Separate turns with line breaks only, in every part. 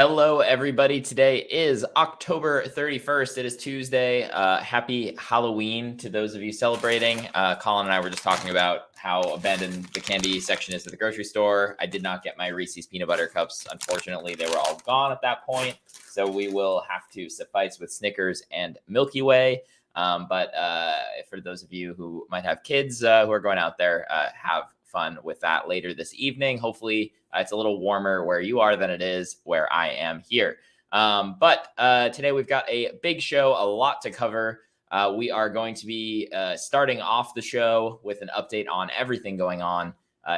Hello, everybody. Today is October 31st. It is Tuesday. Happy Halloween to those of you celebrating. Colin and I were just talking about how abandoned the candy section is at the grocery store. I did not get my Reese's peanut butter cups. Unfortunately, they were all gone at that point. So we will have to suffice with Snickers and Milky Way. But for those of you who might have kids who are going out there, have fun with that later this evening. Hopefully it's a little warmer where you are than it is where I am here. But today we've got a big show, a lot to cover. We are going to be starting off the show with an update on everything going on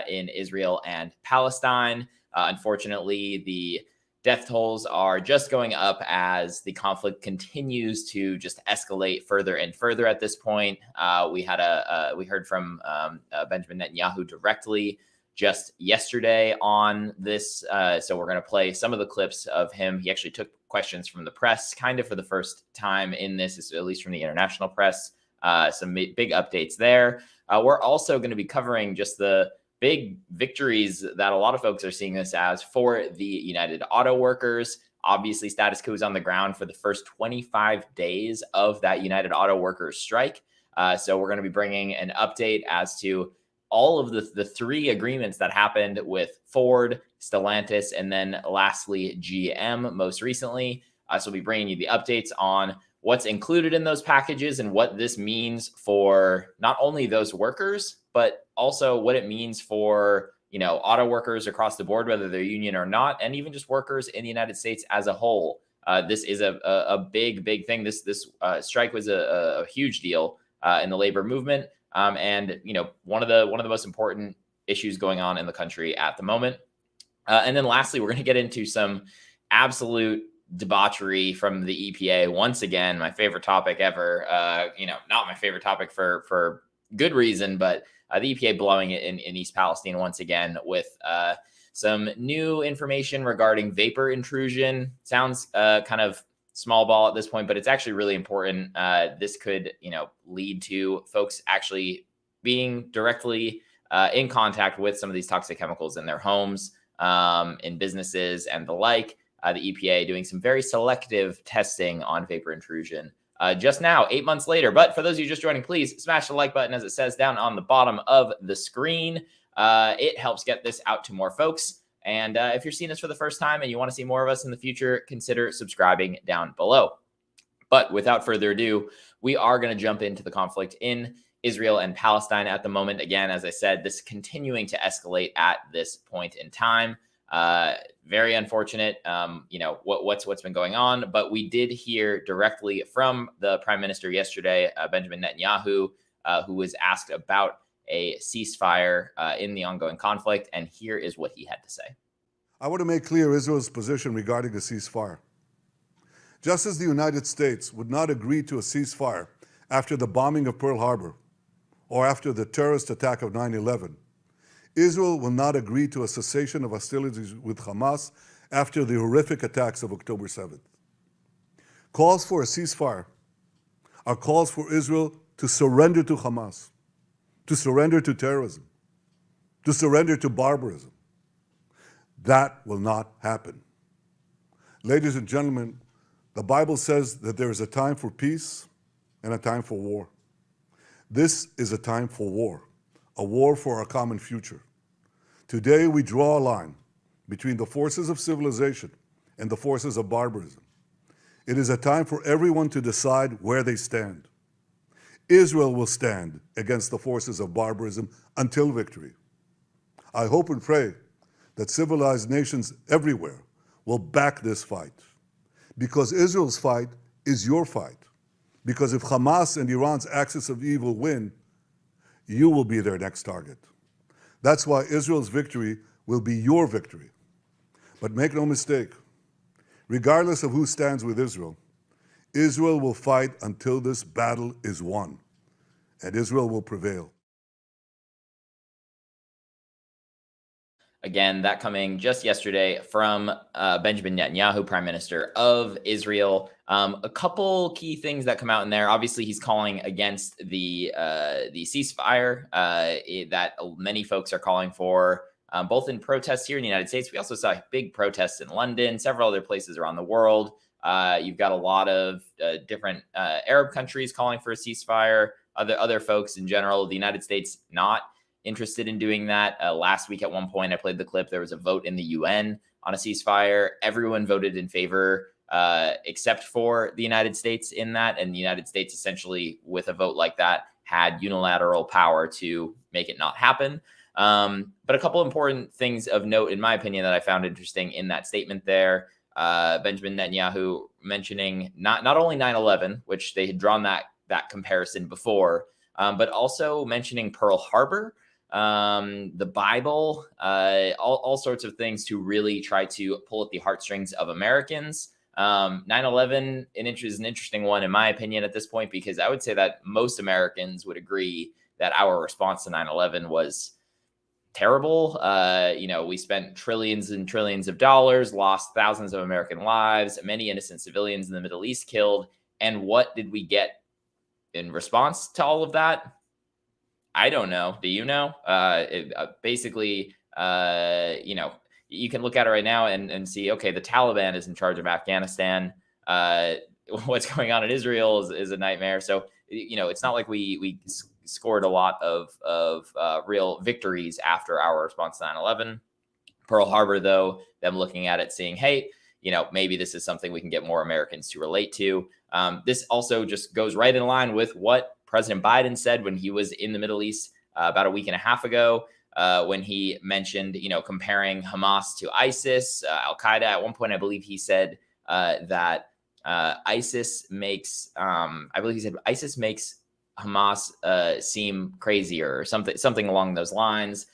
in Israel and Palestine. Unfortunately, the death tolls are just going up as the conflict continues to just escalate further and further at this point. We heard from Benjamin Netanyahu directly just yesterday on this. So we're going to play some of the clips of him. He actually took questions from the press kind of for the first time in this, at least from the international press. Some big updates there. We're also going to be covering just the big victories that a lot of folks are seeing this as for the United Auto Workers. Obviously, Status Coup is on the ground for the first 25 days of that United Auto Workers strike. So we're going to be bringing an update as to all of the three agreements that happened with Ford, Stellantis, and then lastly, GM most recently. So we'll be bringing you the updates on what's included in those packages and what this means for not only those workers, but also what it means for, auto workers across the board, whether they're union or not, and even just workers in the United States as a whole. This is a big thing. This strike was a huge deal in the labor movement, and one of the most important issues going on in the country at the moment. And then lastly, we're going to get into some absolute debauchery from the EPA once again. My favorite topic ever. Not my favorite topic for good reason, but the EPA blowing it in East Palestine once again with some new information regarding vapor intrusion. Sounds kind of small ball at this point, but it's actually really important. This could, lead to folks actually being directly in contact with some of these toxic chemicals in their homes, in businesses and the like. The EPA doing some very selective testing on vapor intrusion just now, 8 months later. But for those of you just joining, please smash the like button as it says down on the bottom of the screen. It helps get this out to more folks. And if you're seeing this for the first time and you want to see more of us in the future, consider subscribing down below. But without further ado, we are going to jump into the conflict in Israel and Palestine at the moment. Again, as I said, this continuing to escalate at this point in time. Very unfortunate, what's been going on. But we did hear directly from the prime minister yesterday, Benjamin Netanyahu, who was asked about a ceasefire in the ongoing conflict. And here is what he had to say.
I want to make clear Israel's position regarding a ceasefire. Just as the United States would not agree to a ceasefire after the bombing of Pearl Harbor or after the terrorist attack of 9/11, Israel will not agree to a cessation of hostilities with Hamas after the horrific attacks of October 7th. Calls for a ceasefire are calls for Israel to surrender to Hamas, to surrender to terrorism, to surrender to barbarism. That will not happen. Ladies and gentlemen, the Bible says that there is a time for peace and a time for war. This is a time for war. A war for our common future. Today, we draw a line between the forces of civilization and the forces of barbarism. It is a time for everyone to decide where they stand. Israel will stand against the forces of barbarism until victory. I hope and pray that civilized nations everywhere will back this fight, because Israel's fight is your fight. Because if Hamas and Iran's axis of evil win, you will be their next target. That's why Israel's victory will be your victory. But make no mistake, regardless of who stands with Israel, Israel will fight until this battle is won, and Israel will prevail.
Again, that coming just yesterday from Benjamin Netanyahu, Prime Minister of Israel. A couple key things that come out in there. Obviously, he's calling against the ceasefire that many folks are calling for. both in protests here in the United States. We also saw big protests in London, several other places around the world. You've got a lot of different Arab countries calling for a ceasefire, other folks in general. The United States not interested in doing that. Last week at one point, I played the clip. There was a vote in the UN on a ceasefire. Everyone voted in favor except for the United States in that. And the United States essentially, with a vote like that, had unilateral power to make it not happen. But a couple important things of note, in my opinion, that I found interesting in that statement there. Benjamin Netanyahu mentioning not only 9/11, which they had drawn that comparison before, but also mentioning Pearl Harbor, the Bible, all sorts of things to really try to pull at the heartstrings of Americans. 9/11 is an interesting one, in my opinion, at this point, because I would say that most Americans would agree that our response to 9/11 was terrible. We spent trillions and trillions of dollars, lost thousands of American lives, many innocent civilians in the Middle East killed. And what did we get in response to all of that? I don't know. Do you know? Basically, you can look at it right now and see, okay, the Taliban is in charge of Afghanistan. What's going on in Israel is a nightmare. So, it's not like we scored a lot of real victories after our response to 9/11. Pearl Harbor, though, them looking at it, saying, hey, maybe this is something we can get more Americans to relate to. This also just goes right in line with what President Biden said when he was in the Middle East about a week and a half ago, when he mentioned, comparing Hamas to ISIS, Al-Qaeda. At one point, I believe he said that ISIS makes Hamas seem crazier, or something along those lines,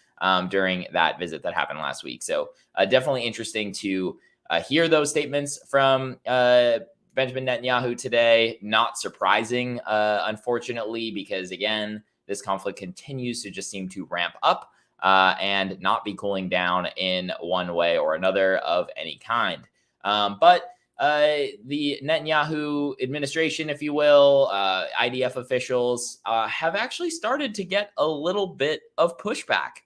during that visit that happened last week. So definitely interesting to hear those statements from Benjamin Netanyahu today. Not surprising, unfortunately, because again, this conflict continues to just seem to ramp up and not be cooling down in one way or another of any kind. But the Netanyahu administration, if you will, IDF officials have actually started to get a little bit of pushback.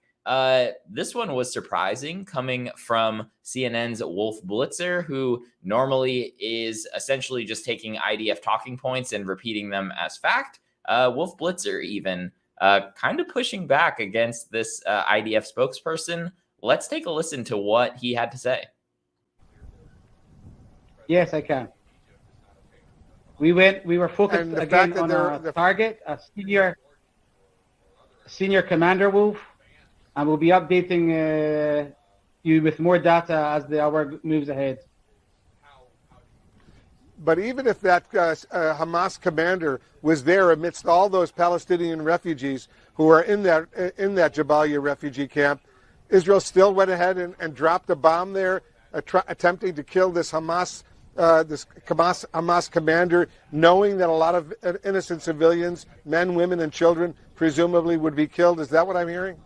This one was surprising, coming from CNN's Wolf Blitzer, who normally is essentially just taking IDF talking points and repeating them as fact. Wolf Blitzer even kind of pushing back against this IDF spokesperson. Let's take a listen to what he had to say.
Yes, I can. We were focused again on our target, a senior commander, Wolf, and we'll be updating you with more data as the hour moves ahead.
But even if that Hamas commander was there amidst all those Palestinian refugees who are in that Jabalia refugee camp, Israel still went ahead and dropped a bomb there, attempting to kill this Hamas commander, knowing that a lot of innocent civilians, men, women, and children, presumably would be killed. Is that what I'm hearing?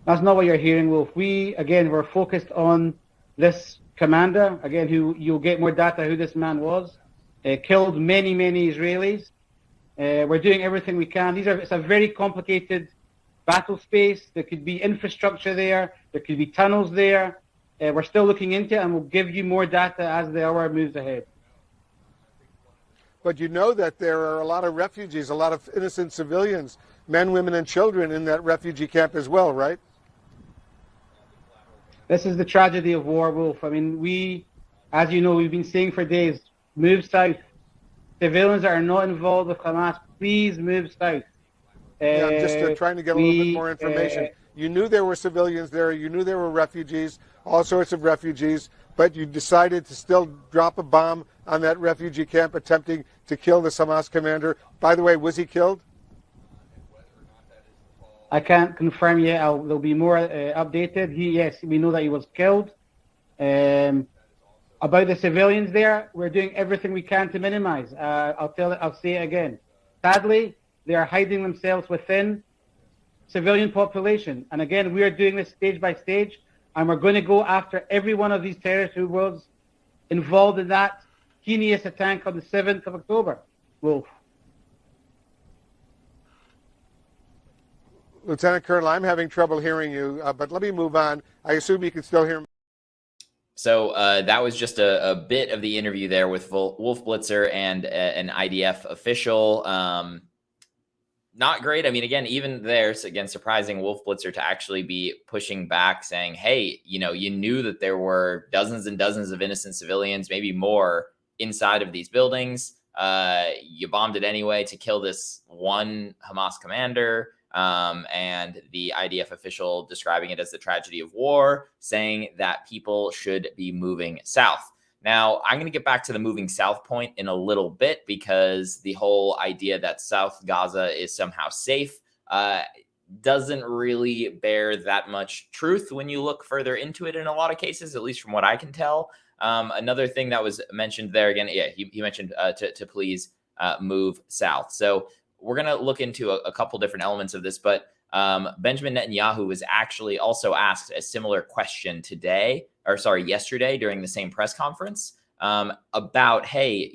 That's not what you're hearing, Wolf. We're focused on this commander, again, who you'll get more data who this man was. Killed many Israelis. We're doing everything we can. It's a very complicated battle space. There could be infrastructure there. There could be tunnels there. We're still looking into it, and we'll give you more data as the hour moves ahead.
But you know that there are a lot of refugees, a lot of innocent civilians, men, women, and children in that refugee camp as well, right?
This is the tragedy of war, Wolf. I mean, as you know, we've been saying for days, move south. Civilians that are not involved with Hamas, please move south.
I'm just trying to get a little bit more information. You knew there were civilians there. You knew there were refugees, all sorts of refugees, but you decided to still drop a bomb on that refugee camp, attempting to kill the Hamas commander. By the way, was he killed?
I can't confirm yet. There'll be more updated. Yes, we know that he was killed. About the civilians there, we're doing everything we can to minimize. I'll say it again. Sadly, they are hiding themselves within civilian population. And again, we are doing this stage by stage, and we're going to go after every one of these terrorists who was involved in that heinous attack on the 7th of October. Wolf.
Lieutenant Colonel, I'm having trouble hearing you, but let me move on. I assume you can still hear me.
So that was just a bit of the interview there with Wolf Blitzer and an IDF official. Not great. I mean, again, even there's, again, surprising Wolf Blitzer to actually be pushing back, saying, hey, you knew that there were dozens and dozens of innocent civilians, maybe more, inside of these buildings. You bombed it anyway to kill this one Hamas commander. And the IDF official describing it as the tragedy of war, saying that people should be moving south. Now, I'm going to get back to the moving south point in a little bit, because the whole idea that South Gaza is somehow safe doesn't really bear that much truth when you look further into it in a lot of cases, at least from what I can tell. Another thing that was mentioned there, again, yeah, he mentioned to please move south. So we're going to look into a couple different elements of this, but Benjamin Netanyahu was actually also asked a similar question yesterday during the same press conference about, hey,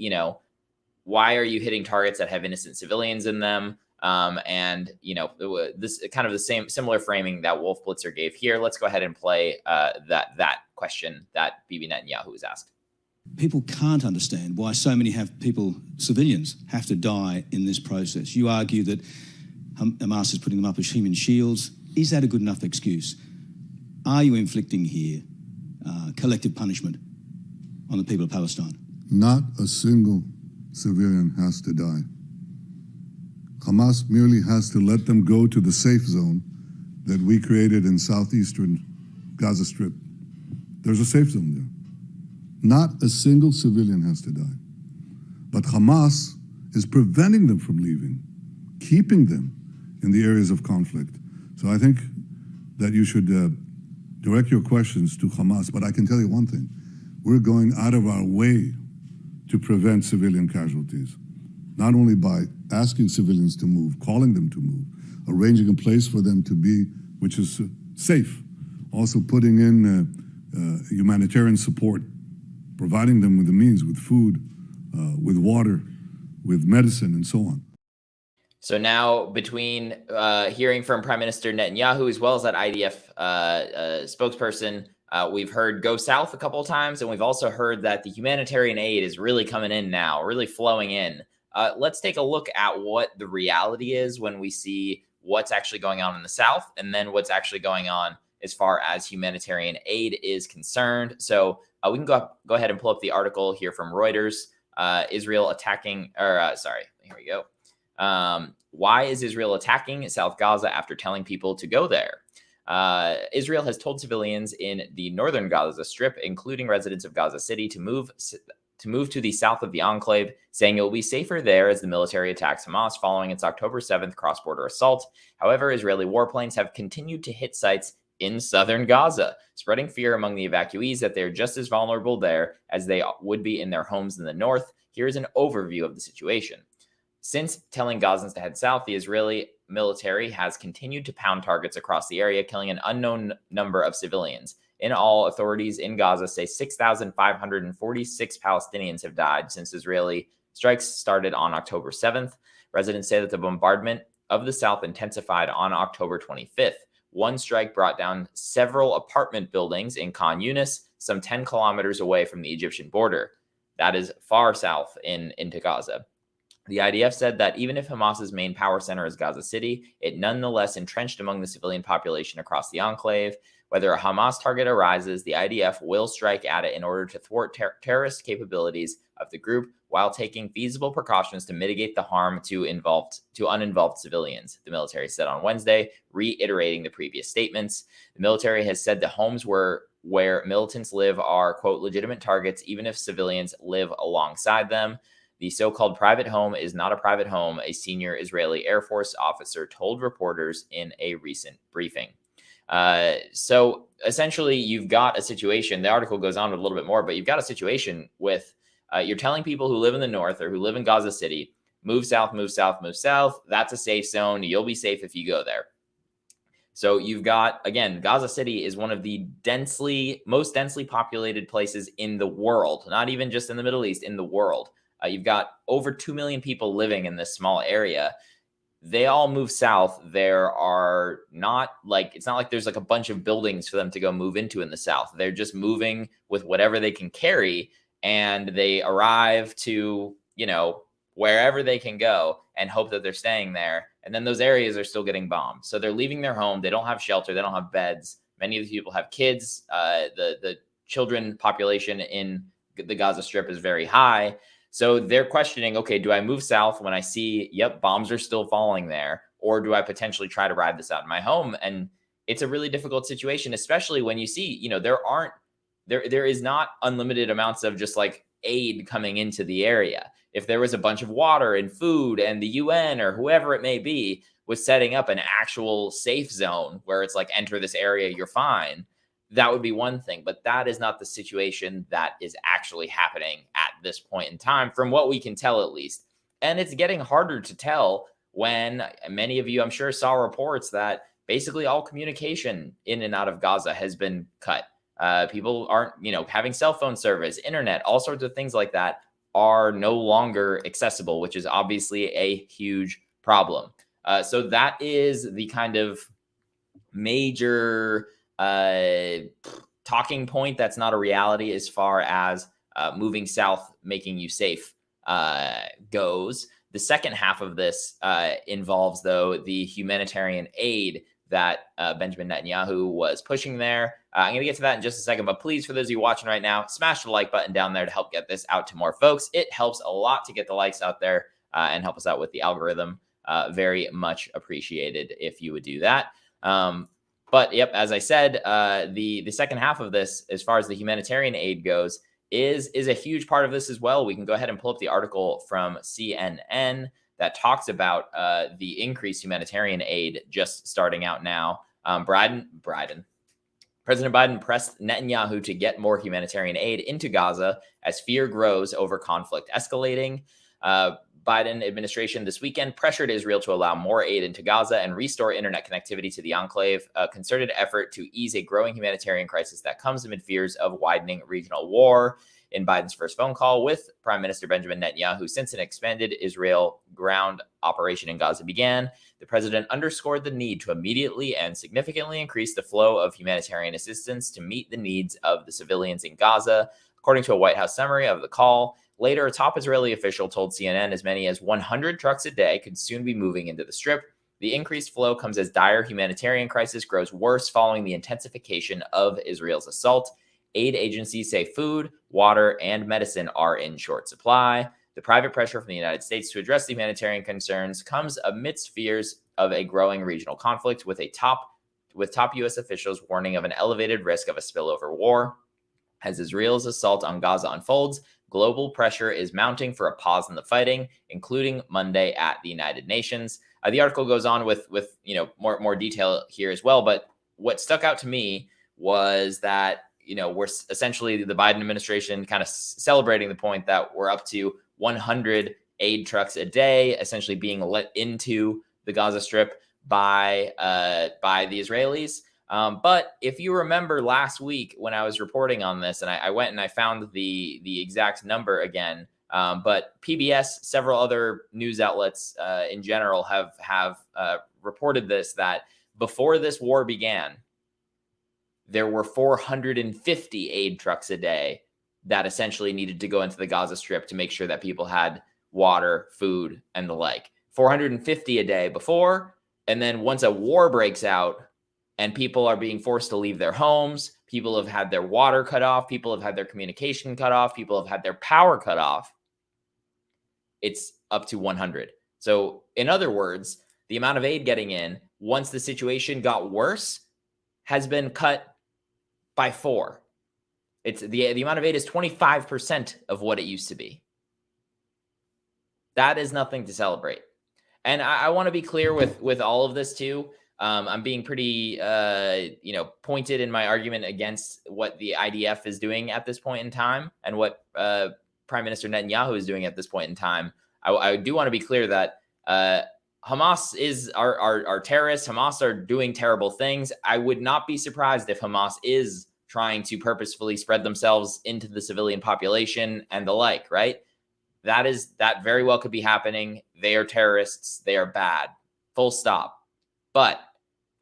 why are you hitting targets that have innocent civilians in them? And this kind of the similar framing that Wolf Blitzer gave here. Let's go ahead and play that question that Bibi Netanyahu was asked.
People can't understand why so many civilians have to die in this process. You argue that Hamas is putting them up as human shields. Is that a good enough excuse? Are you inflicting here collective punishment on the people of Palestine?
Not a single civilian has to die. Hamas merely has to let them go to the safe zone that we created in southeastern Gaza Strip. There's a safe zone there. Not a single civilian has to die. But Hamas is preventing them from leaving, keeping them in the areas of conflict. So I think that you should direct your questions to Hamas. But I can tell you one thing. We're going out of our way to prevent civilian casualties, not only by asking civilians to move, calling them to move, arranging a place for them to be, which is safe, also putting in humanitarian support, providing them with the means, with food, with water, with medicine, and so on.
So now, between hearing from Prime Minister Netanyahu as well as that IDF spokesperson, we've heard go south a couple of times, and we've also heard that the humanitarian aid is really coming in now, really flowing in. Let's take a look at what the reality is when we see what's actually going on in the south, and then what's actually going on as far as humanitarian aid is concerned. So we can go ahead and pull up the article here from Reuters. Israel attacking, here we go. Why is Israel attacking South Gaza after telling people to go there? Israel has told civilians in the northern Gaza Strip, including residents of Gaza City, to move to the south of the enclave, saying it will be safer there as the military attacks Hamas following its October 7th cross-border assault. However, Israeli warplanes have continued to hit sites in southern Gaza, spreading fear among the evacuees that they're just as vulnerable there as they would be in their homes in the north. Here's an overview of the situation. Since telling Gazans to head south, the Israeli military has continued to pound targets across the area, killing an unknown number of civilians. In all, authorities in Gaza say 6,546 Palestinians have died since Israeli strikes started on October 7th. Residents say that the bombardment of the south intensified on October 25th. One strike brought down several apartment buildings in Khan Yunis, some 10 kilometers away from the Egyptian border. That is far south into Gaza. The IDF said that even if Hamas's main power center is Gaza City, it nonetheless entrenched among the civilian population across the enclave. Whether a Hamas target arises, the IDF will strike at it in order to thwart terrorist capabilities of the group while taking feasible precautions to mitigate the harm to uninvolved civilians, the military said on Wednesday, reiterating the previous statements. The military has said the homes where militants live are, quote, legitimate targets, even if civilians live alongside them. The so-called private home is not a private home, a senior Israeli Air Force officer told reporters in a recent briefing. So essentially, you've got a situation, the article goes on a little bit more, but you've got a situation with, you're telling people who live in the north or who live in Gaza City, move south, move south, move south. That's a safe zone. You'll be safe if you go there. So you've got, again, Gaza City is one of the most densely populated places in the world, not even just in the Middle East, in the world. You've got over 2 million people living in this small area. they all move south. There are not like, it's not like there's like a bunch of buildings for them to go move into in the south. They're just moving with whatever they can carry, and they arrive to, you know, wherever they can go and hope that they're staying there. And then those areas are still getting bombed. So they're leaving their home. They don't have shelter. They don't have beds. Many of these people have kids. The children population in the Gaza Strip is very high. So they're questioning, okay, do I move south when I see, yep, bombs are still falling there? Or do I potentially try to ride this out in my home? And it's a really difficult situation, especially when you see, you know, there is not unlimited amounts of just like aid coming into the area. If there was a bunch of water and food and the UN or whoever it may be was setting up an actual safe zone where it's like, enter this area, you're fine, that would be one thing. But that is not the situation that is actually happening at this point in time, from what we can tell at least. And it's getting harder to tell when many of you, I'm sure, saw reports that basically all communication in and out of Gaza has been cut. People aren't, you know, having cell phone service, internet, all sorts of things like that are no longer accessible, which is obviously a huge problem. So that is the kind of major talking point that's not a reality as far as moving south, making you safe goes. The second half of this involves, though, the humanitarian aid that Benjamin Netanyahu was pushing there. I'm going to get to that in just a second, but please, for those of you watching right now, smash the like button down there to help get this out to more folks. It helps a lot to get the likes out there and help us out with the algorithm. Very much appreciated if you would do that. But yep, as I said, the second half of this, as far as the humanitarian aid goes, is a huge part of this as well. We can go ahead and pull up the article from CNN that talks about the increased humanitarian aid just starting out now. President Biden pressed Netanyahu to get more humanitarian aid into Gaza as fear grows over conflict escalating. Biden administration this weekend pressured Israel to allow more aid into Gaza and restore internet connectivity to the enclave, a concerted effort to ease a growing humanitarian crisis that comes amid fears of widening regional war. In Biden's first phone call with Prime Minister Benjamin Netanyahu since an expanded Israel ground operation in Gaza began, the president underscored the need to immediately and significantly increase the flow of humanitarian assistance to meet the needs of the civilians in Gaza. According to a White House summary of the call, later, a top Israeli official told CNN as many as 100 trucks a day could soon be moving into the Strip. The increased flow comes as dire humanitarian crisis grows worse following the intensification of Israel's assault. Aid agencies say food, water, and medicine are in short supply. The private pressure from the United States to address the humanitarian concerns comes amidst fears of a growing regional conflict, with top U.S. officials warning of an elevated risk of a spillover war. As Israel's assault on Gaza unfolds, global pressure is mounting for a pause in the fighting, including Monday at the United Nations. The article goes on with more detail here as well. But what stuck out to me was that, we're essentially, the Biden administration kind of celebrating the point that we're up to 100 aid trucks a day, essentially being let into the Gaza Strip by the Israelis. But if you remember last week when I was reporting on this, and I went and I found the exact number again, but PBS, several other news outlets in general have reported this, that before this war began, there were 450 aid trucks a day that essentially needed to go into the Gaza Strip to make sure that people had water, food, and the like. 450 a day before, and then once a war breaks out and people are being forced to leave their homes, people have had their water cut off, people have had their communication cut off, people have had their power cut off, it's up to 100. So in other words, the amount of aid getting in once the situation got worse has been cut by 4. It's the amount of aid is 25% of what it used to be. That is nothing to celebrate. And I want to be clear with all of this too. I'm being pretty, pointed in my argument against what the IDF is doing at this point in time and what Prime Minister Netanyahu is doing at this point in time. I do want to be clear that Hamas are terrorists. Hamas are doing terrible things. I would not be surprised if Hamas is trying to purposefully spread themselves into the civilian population and the like, right? That very well could be happening. They are terrorists. They are bad. full stop. But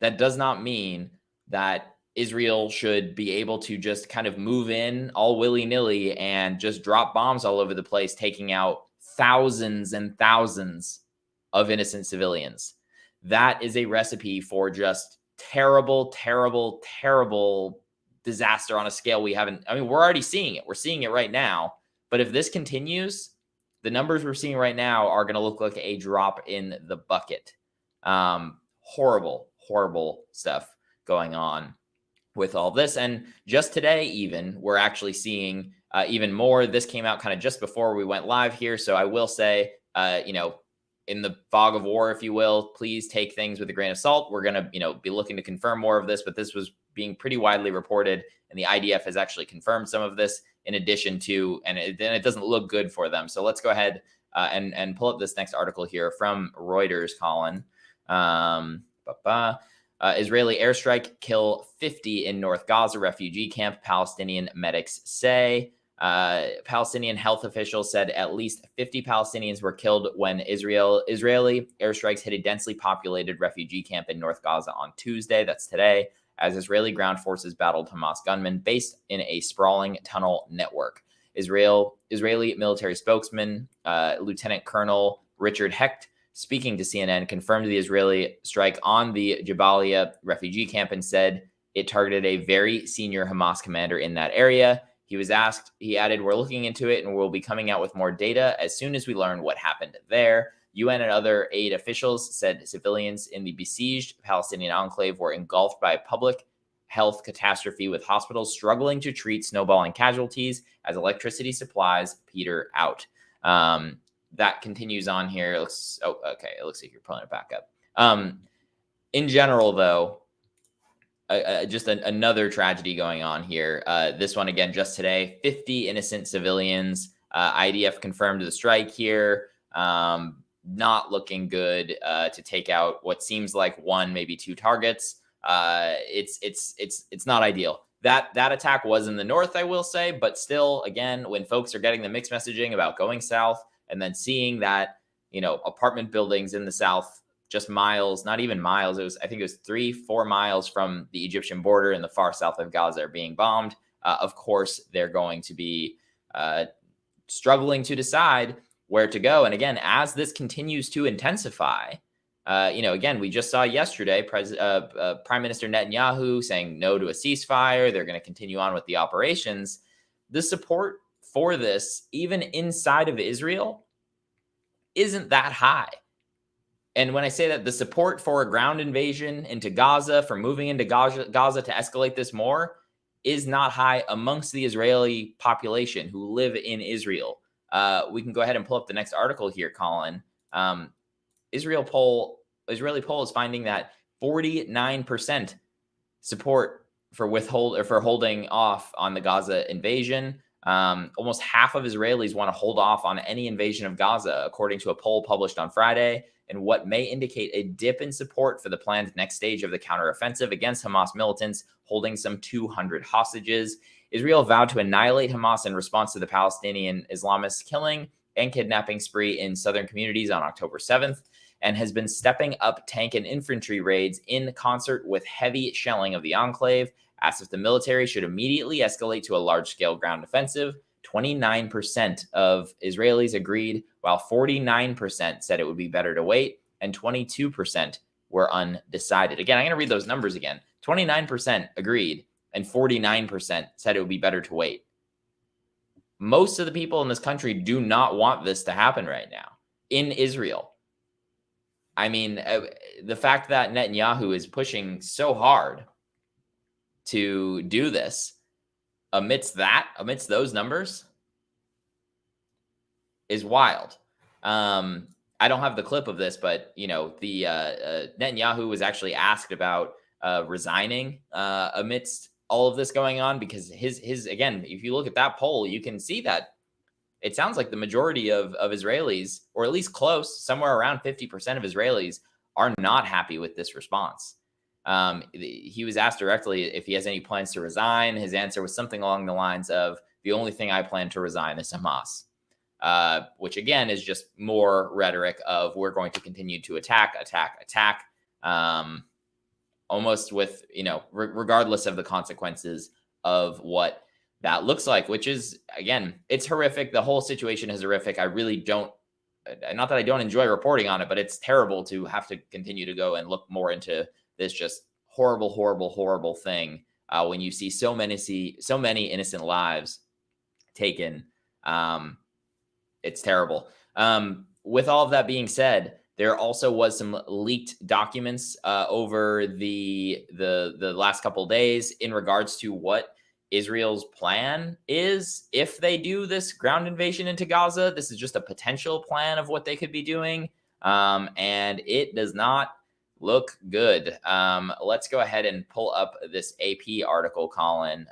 that does not mean that Israel should be able to just kind of move in all willy-nilly and just drop bombs all over the place, taking out thousands and thousands of innocent civilians. That is a recipe for just terrible, terrible, terrible disaster on a scale we haven't. I mean, we're already seeing it. We're seeing it right now. But if this continues, the numbers we're seeing right now are going to look like a drop in the bucket. Horrible, horrible stuff going on with all this. And just today, even, we're actually seeing even more. This came out kind of just before we went live here. So I will say, in the fog of war, if you will, please take things with a grain of salt. We're going to, be looking to confirm more of this, but this was being pretty widely reported, and the IDF has actually confirmed some of this in addition to, and it doesn't look good for them. So let's go ahead and pull up this next article here from Reuters, Colin. Israeli airstrike kill 50 in North Gaza refugee camp, Palestinian medics say. Palestinian health officials said at least 50 Palestinians were killed when Israeli airstrikes hit a densely populated refugee camp in North Gaza on Tuesday. That's today, as Israeli ground forces battled Hamas gunmen based in a sprawling tunnel network. Israeli military spokesman, Lieutenant Colonel Richard Hecht, speaking to CNN, confirmed the Israeli strike on the Jabalia refugee camp and said it targeted a very senior Hamas commander in that area. He was asked, he added, "We're looking into it and we'll be coming out with more data as soon as we learn what happened there." UN and other aid officials said civilians in the besieged Palestinian enclave were engulfed by a public health catastrophe, with hospitals struggling to treat snowballing casualties as electricity supplies peter out. That continues on here. It looks like you're pulling it back up. In general, though, just another tragedy going on here. This one, again, just today, 50 innocent civilians. IDF confirmed the strike here. Not looking good to take out what seems like one, maybe two targets. It's not ideal. That attack was in the north, I will say, but still, again, when folks are getting the mixed messaging about going south and then seeing that, apartment buildings in the south, just miles, not even miles. I think it was 3-4 miles from the Egyptian border in the far south of Gaza are being bombed. Of course, they're going to be struggling to decide where to go. And again, as this continues to intensify, again, we just saw yesterday Prime Minister Netanyahu saying no to a ceasefire. They're going to continue on with the operations. The support for this, even inside of Israel, isn't that high. And when I say that, the support for a ground invasion into Gaza, for moving into Gaza to escalate this more, is not high amongst the Israeli population who live in Israel. We can go ahead and pull up the next article here, Colin. Israeli poll is finding that 49% support for holding off on the Gaza invasion. Almost half of Israelis want to hold off on any invasion of Gaza, according to a poll published on Friday, and what may indicate a dip in support for the planned next stage of the counteroffensive against Hamas militants holding some 200 hostages. Israel vowed to annihilate Hamas in response to the Palestinian Islamists' killing and kidnapping spree in southern communities on October 7th, and has been stepping up tank and infantry raids in concert with heavy shelling of the enclave, asked if the military should immediately escalate to a large-scale ground offensive. 29% of Israelis agreed, while 49% said it would be better to wait, and 22% were undecided. Again, I'm going to read those numbers again. 29% agreed, and 49% said it would be better to wait. Most of the people in this country do not want this to happen right now in Israel. I mean, the fact that Netanyahu is pushing so hard to do this amidst those numbers is wild. I don't have the clip of this, but Netanyahu was actually asked about resigning amidst all of this going on, because his again, if you look at that poll, you can see that it sounds like the majority of Israelis, or at least close, somewhere around 50% of Israelis, are not happy with this response. He was asked directly if he has any plans to resign. His answer was something along the lines of, "The only thing I plan to resign is Hamas." which again is just more rhetoric of we're going to continue to attack, almost with, regardless of the consequences of what that looks like, which is, again, it's horrific. The whole situation is horrific. I really don't, not that I don't enjoy reporting on it, but it's terrible to have to continue to go and look more into this just horrible thing when you see so many innocent lives taken. It's terrible. With all of that being said, there also was some leaked documents over the last couple of days in regards to what Israel's plan is if they do this ground invasion into Gaza. This is just a potential plan of what they could be doing, and it does not look good. Let's go ahead and pull up this AP article, Colin,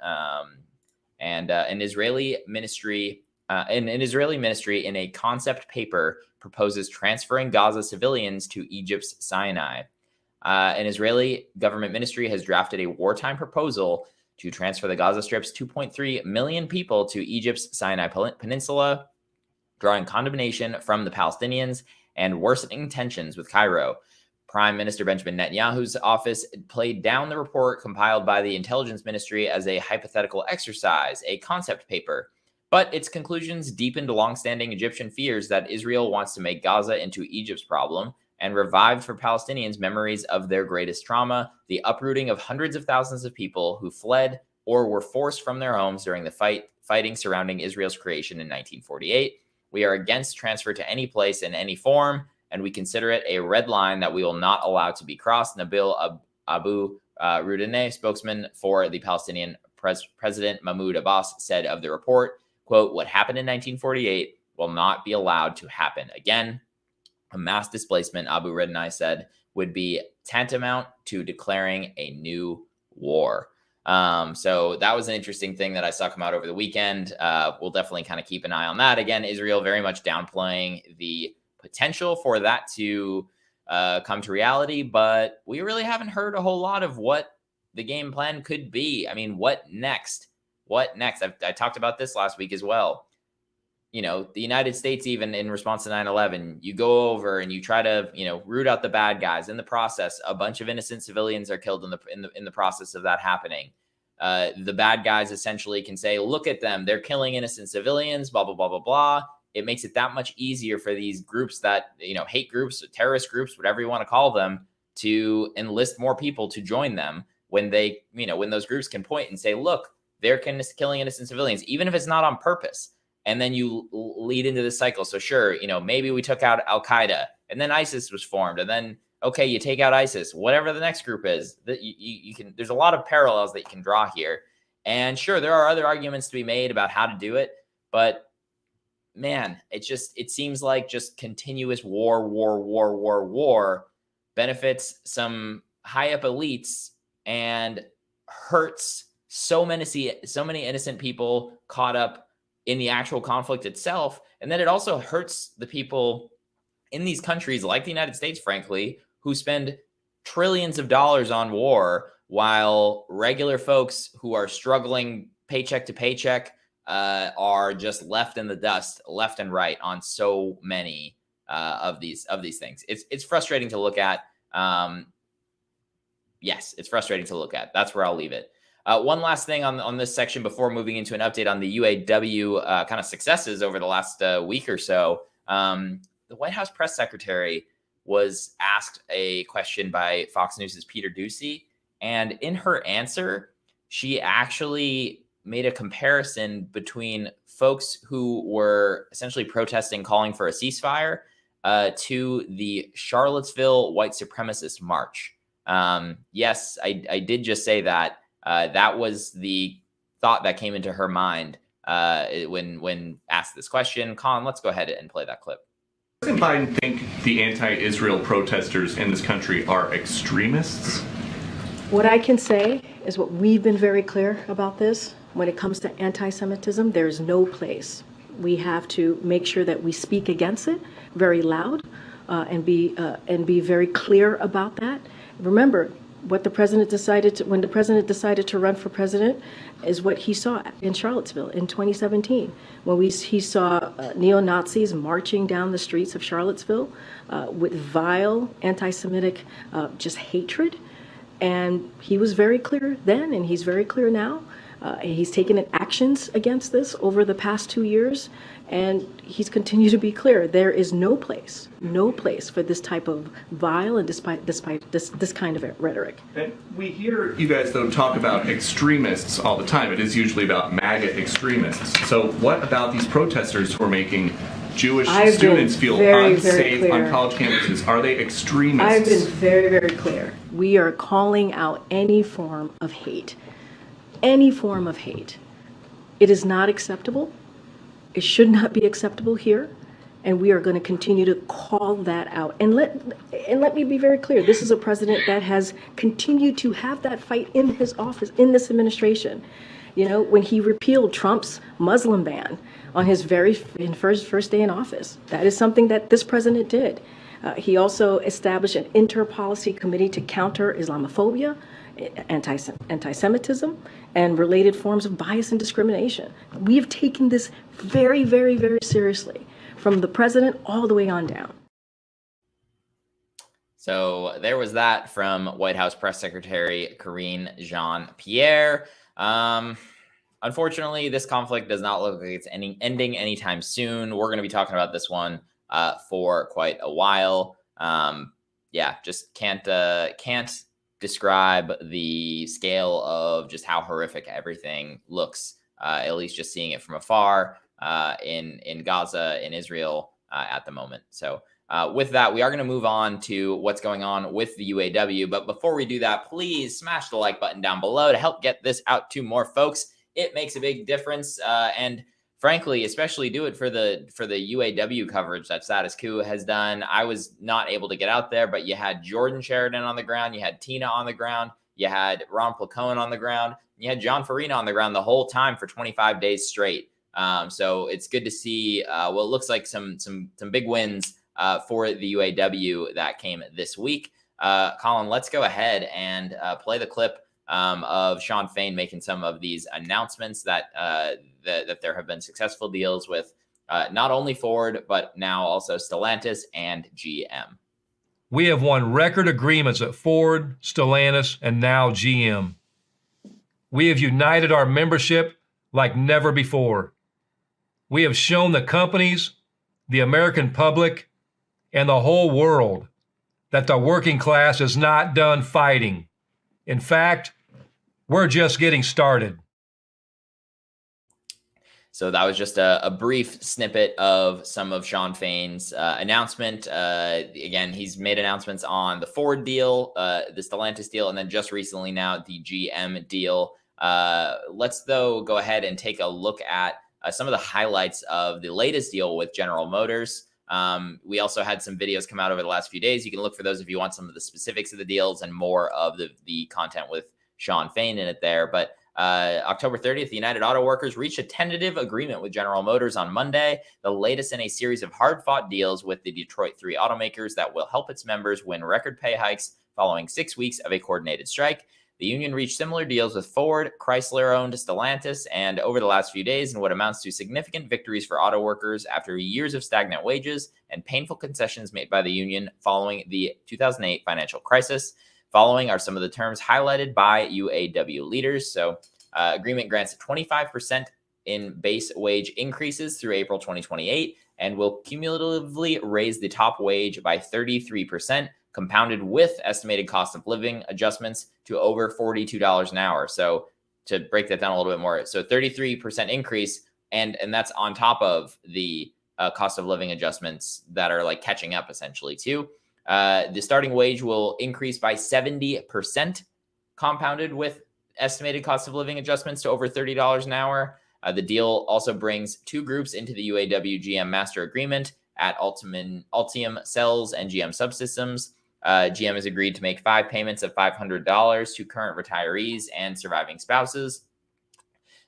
and an Israeli ministry. An Israeli ministry in a concept paper proposes transferring Gaza civilians to Egypt's Sinai. An Israeli government ministry has drafted a wartime proposal to transfer the Gaza Strip's 2.3 million people to Egypt's Sinai Peninsula, drawing condemnation from the Palestinians and worsening tensions with Cairo. Prime Minister Benjamin Netanyahu's office played down the report compiled by the intelligence ministry as a hypothetical exercise, a concept paper. But its conclusions deepened longstanding Egyptian fears that Israel wants to make Gaza into Egypt's problem and revived for Palestinians memories of their greatest trauma, the uprooting of hundreds of thousands of people who fled or were forced from their homes during the fighting surrounding Israel's creation in 1948. We are against transfer to any place in any form, and we consider it a red line that we will not allow to be crossed, Nabil Abu Rudineh, spokesman for the Palestinian President Mahmoud Abbas, said of the report. Quote, what happened in 1948 will not be allowed to happen again. A mass displacement, Abu Rudineh said, would be tantamount to declaring a new war. So that was an interesting thing that I saw come out over the weekend. We'll definitely kind of keep an eye on that. Again, Israel very much downplaying the potential for that to come to reality, but we really haven't heard a whole lot of what the game plan could be. I mean, what next? What next? I talked about this last week as well. The United States, even in response to 9/11, you go over and you try to, root out the bad guys. In the process, a bunch of innocent civilians are killed in the process of that happening. The bad guys essentially can say, look at them, they're killing innocent civilians, blah, blah, blah, blah, blah. It makes it that much easier for these groups that, hate groups, terrorist groups, whatever you want to call them, to enlist more people to join them when they, when those groups can point and say, look, they're killing innocent civilians, even if it's not on purpose. And then you lead into this cycle. So sure, maybe we took out Al-Qaeda and then ISIS was formed. And then, okay, you take out ISIS, whatever the next group is, that you can, there's a lot of parallels that you can draw here. And sure, there are other arguments to be made about how to do it. But man, it seems like just continuous war benefits some high up elites and hurts so many innocent people caught up in the actual conflict itself. And then it also hurts the people in these countries like the United States, frankly, who spend trillions of dollars on war while regular folks who are struggling paycheck to paycheck are just left in the dust left and right on so many of these things. It's frustrating to look at. Yes, it's frustrating to look at. That's where I'll leave it. One last thing on this section before moving into an update on the UAW kind of successes over the last week or so. The White House press secretary was asked a question by Fox News' Peter Doocy, and in her answer, she actually made a comparison between folks who were essentially protesting, calling for a ceasefire, to the Charlottesville white supremacist march. Yes, I did just say that. That was the thought that came into her mind when asked this question. Colin, let's go ahead and play that clip.
Doesn't Biden think the anti-Israel protesters in this country are extremists?
What I can say is what we've been very clear about this. When it comes to anti-Semitism, there's no place. We have to make sure that we speak against it very loud and be very clear about that. Remember, what the president decided to, when the president decided to run for president, is what he saw in Charlottesville in 2017, when he saw neo-Nazis marching down the streets of Charlottesville with vile anti-Semitic just hatred. And he was very clear then, and he's very clear now. He's taken actions against this over the past 2 years, and he's continued to be clear. There is no place for this type of vile and despite this kind of rhetoric.
And we hear you guys, though, talk about extremists all the time. It is usually about MAGA extremists. So what about these protesters who are making Jewish students feel unsafe on college campuses? Are they extremists?
I've been very, very clear. We are calling out any form of hate. Any form of hate. It is not acceptable. It should not be acceptable here. And we are going to continue to call that out. And let me be very clear. This is a president that has continued to have that fight in his office, in this administration. You know, when he repealed Trump's Muslim ban on his first day in office, that is something that this president did. He also established an inter-policy committee to counter Islamophobia, anti-Semitism, and related forms of bias and discrimination. We have taken this very, very, very seriously, from the president all the way on down.
So there was that from White House Press Secretary Karine Jean-Pierre. Unfortunately, this conflict does not look like it's ending anytime soon. We're going to be talking about this one for quite a while. Yeah, just can't describe the scale of just how horrific everything looks, at least just seeing it from afar in Gaza, in Israel at the moment. So with that, we are going to move on to what's going on with the UAW. But before we do that, please smash the like button down below to help get this out to more folks. It makes a big difference. And frankly, especially do it for the UAW coverage that Status Coup has done. I was not able to get out there, but you had Jordan Sheridan on the ground. You had Tina on the ground. You had Ron Placone on the ground. You had John Farina on the ground the whole time for 25 days straight. So it's good to see what looks like some big wins for the UAW that came this week. Colin, let's go ahead and play the clip of Shawn Fain making some of these announcements that there have been successful deals with not only Ford, but now also Stellantis and GM.
We have won record agreements at Ford, Stellantis, and now GM. We have united our membership like never before. We have shown the companies, the American public, and the whole world that the working class is not done fighting. In fact, we're just getting started.
So that was just a brief snippet of some of Shawn Fain's announcement. Again, he's made announcements on the Ford deal, the Stellantis deal, and then just recently now the GM deal. Let's, though, go ahead and take a look at some of the highlights of the latest deal with General Motors. We also had some videos come out over the last few days. You can look for those if you want some of the specifics of the deals and more of the content with Shawn Fain in it there. But October 30th, the United Auto Workers reached a tentative agreement with General Motors on Monday, the latest in a series of hard-fought deals with the Detroit 3 automakers that will help its members win record pay hikes following 6 weeks of a coordinated strike. The union reached similar deals with Ford, Chrysler-owned Stellantis, and over the last few days in what amounts to significant victories for auto workers after years of stagnant wages and painful concessions made by the union following the 2008 financial crisis. Following are some of the terms highlighted by UAW leaders. So agreement grants 25% in base wage increases through April 2028 and will cumulatively raise the top wage by 33%, compounded with estimated cost of living adjustments to over $42 an hour. So to break that down a little bit more, so 33% increase, and that's on top of the cost of living adjustments that are like catching up essentially too. The starting wage will increase by 70%, compounded with estimated cost of living adjustments to over $30 an hour. The deal also brings two groups into the UAW GM master agreement at Ultium Cells and GM Subsystems. GM has agreed to make 5 payments of $500 to current retirees and surviving spouses.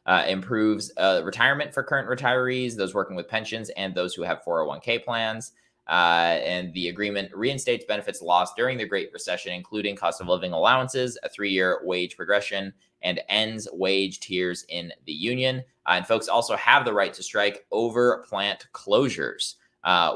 Improves retirement for current retirees, those working with pensions, and those who have 401k plans. And the agreement reinstates benefits lost during the Great Recession, including cost of living allowances, a 3-year wage progression, and ends wage tiers in the union. And folks also have the right to strike over plant closures,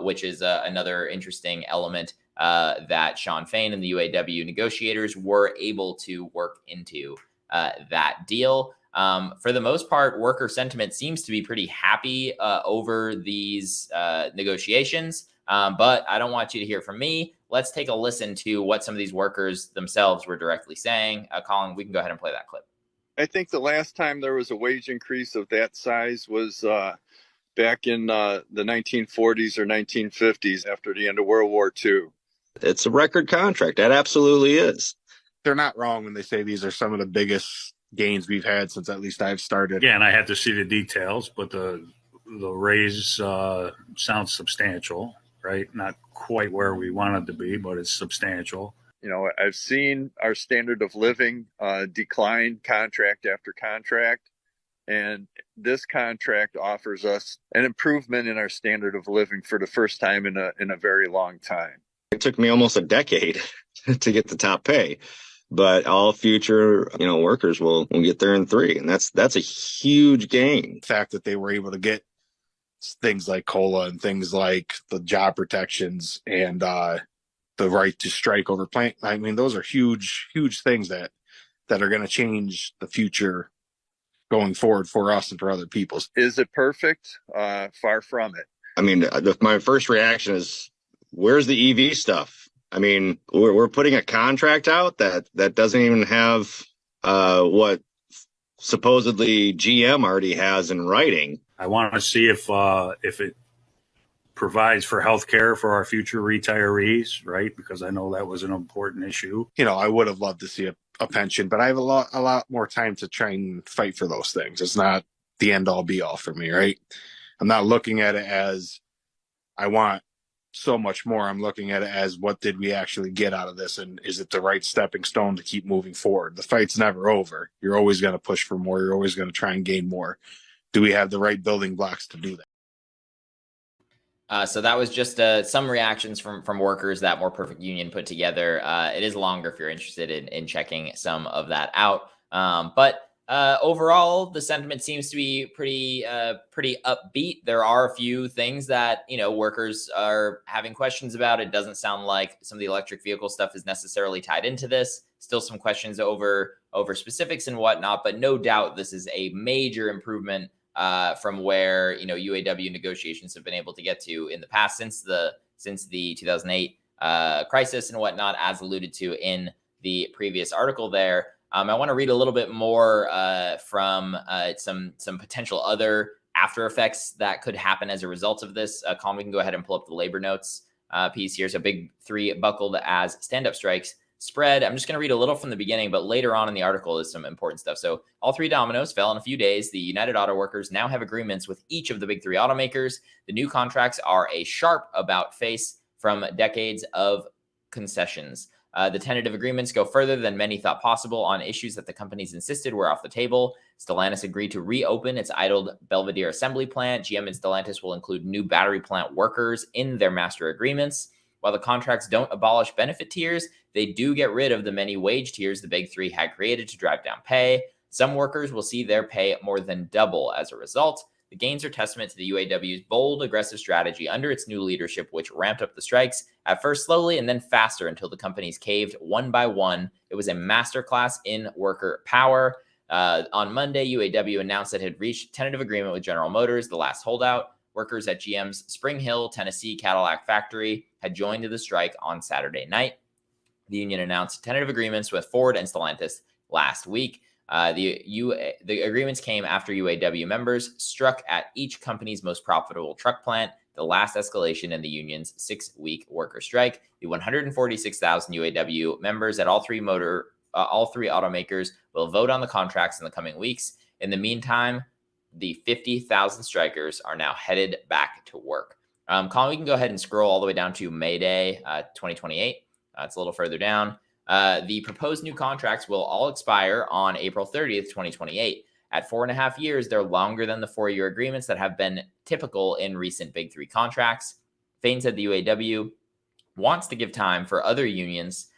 which is another interesting element that Shawn Fain and the UAW negotiators were able to work into that deal. For the most part, worker sentiment seems to be pretty happy over these negotiations. But I don't want you to hear from me. Let's take a listen to what some of these workers themselves were directly saying. Colin, we can go ahead and play that clip.
I think the last time there was a wage increase of that size was back in the 1940s or 1950s after the end of World War II.
It's a record contract. That absolutely is.
They're not wrong when they say these are some of the biggest gains we've had since at least I've started.
Again, I have to see the details, but the raise sounds substantial, right? Not quite where we wanted to be, but it's substantial.
You know, I've seen our standard of living decline contract after contract, and this contract offers us an improvement in our standard of living for the first time in a very long time.
It took me almost a decade to get the top pay, but all future, workers will get there in 3, and that's a huge gain.
The fact that they were able to get things like COLA and things like the job protections and the right to strike over plant. I mean, those are huge, huge things that are going to change the future going forward for us and for other people.
Is it perfect? Far from it.
I mean, my first reaction is, where's the EV stuff? I mean, we're putting a contract out that doesn't even have what supposedly GM already has in writing.
I want to see if it provides for health care for our future retirees, right? Because I know that was an important issue.
I would have loved to see a pension, but I have a lot more time to try and fight for those things. It's not the end all be all for me, right? I'm not looking at it as I want so much more. I'm looking at it as, what did we actually get out of this? And is it the right stepping stone to keep moving forward? The fight's never over. You're always going to push for more. You're always going to try and gain more. Do we have the right building blocks to do that?
So that was just some reactions from workers that More Perfect Union put together. It is longer if you're interested in checking some of that out. But overall, the sentiment seems to be pretty upbeat. There are a few things that workers are having questions about. It doesn't sound like some of the electric vehicle stuff is necessarily tied into this. Still some questions over specifics and whatnot, but no doubt this is a major improvement from where UAW negotiations have been able to get to in the past since the 2008 crisis and whatnot, as alluded to in the previous article there. I want to read a little bit more from some potential other after effects that could happen as a result of this. Colin, we can go ahead and pull up the labor notes piece here. So big 3 buckled as stand-up strikes spread. I'm just going to read a little from the beginning, but later on in the article is some important stuff. So all 3 dominoes fell in a few days. The United Auto Workers now have agreements with each of the big 3 automakers. The new contracts are a sharp about face from decades of concessions. The tentative agreements go further than many thought possible on issues that the companies insisted were off the table. Stellantis agreed to reopen its idled Belvidere assembly plant. GM and Stellantis will include new battery plant workers in their master agreements. While the contracts don't abolish benefit tiers, they do get rid of the many wage tiers the big 3 had created to drive down pay. Some workers will see their pay more than double as a result. The gains are testament to the UAW's bold, aggressive strategy under its new leadership, which ramped up the strikes, at first slowly and then faster until the companies caved one by one. It was a masterclass in worker power. On Monday, UAW announced that it had reached tentative agreement with General Motors, the last holdout. Workers at GM's Spring Hill, Tennessee Cadillac factory had joined the strike on Saturday night. The union announced tentative agreements with Ford and Stellantis last week. The agreements came after UAW members struck at each company's most profitable truck plant, the last escalation in the union's 6-week worker strike. The 146,000 UAW members at all three automakers will vote on the contracts in the coming weeks. In the meantime, the 50,000 strikers are now headed back to work. Colin, we can go ahead and scroll all the way down to May Day 2028. It's a little further down. The proposed new contracts will all expire on April 30th, 2028. At 4.5 years, they're longer than the 4-year agreements that have been typical in recent Big 3 contracts. Fain said the UAW wants to give time for other unions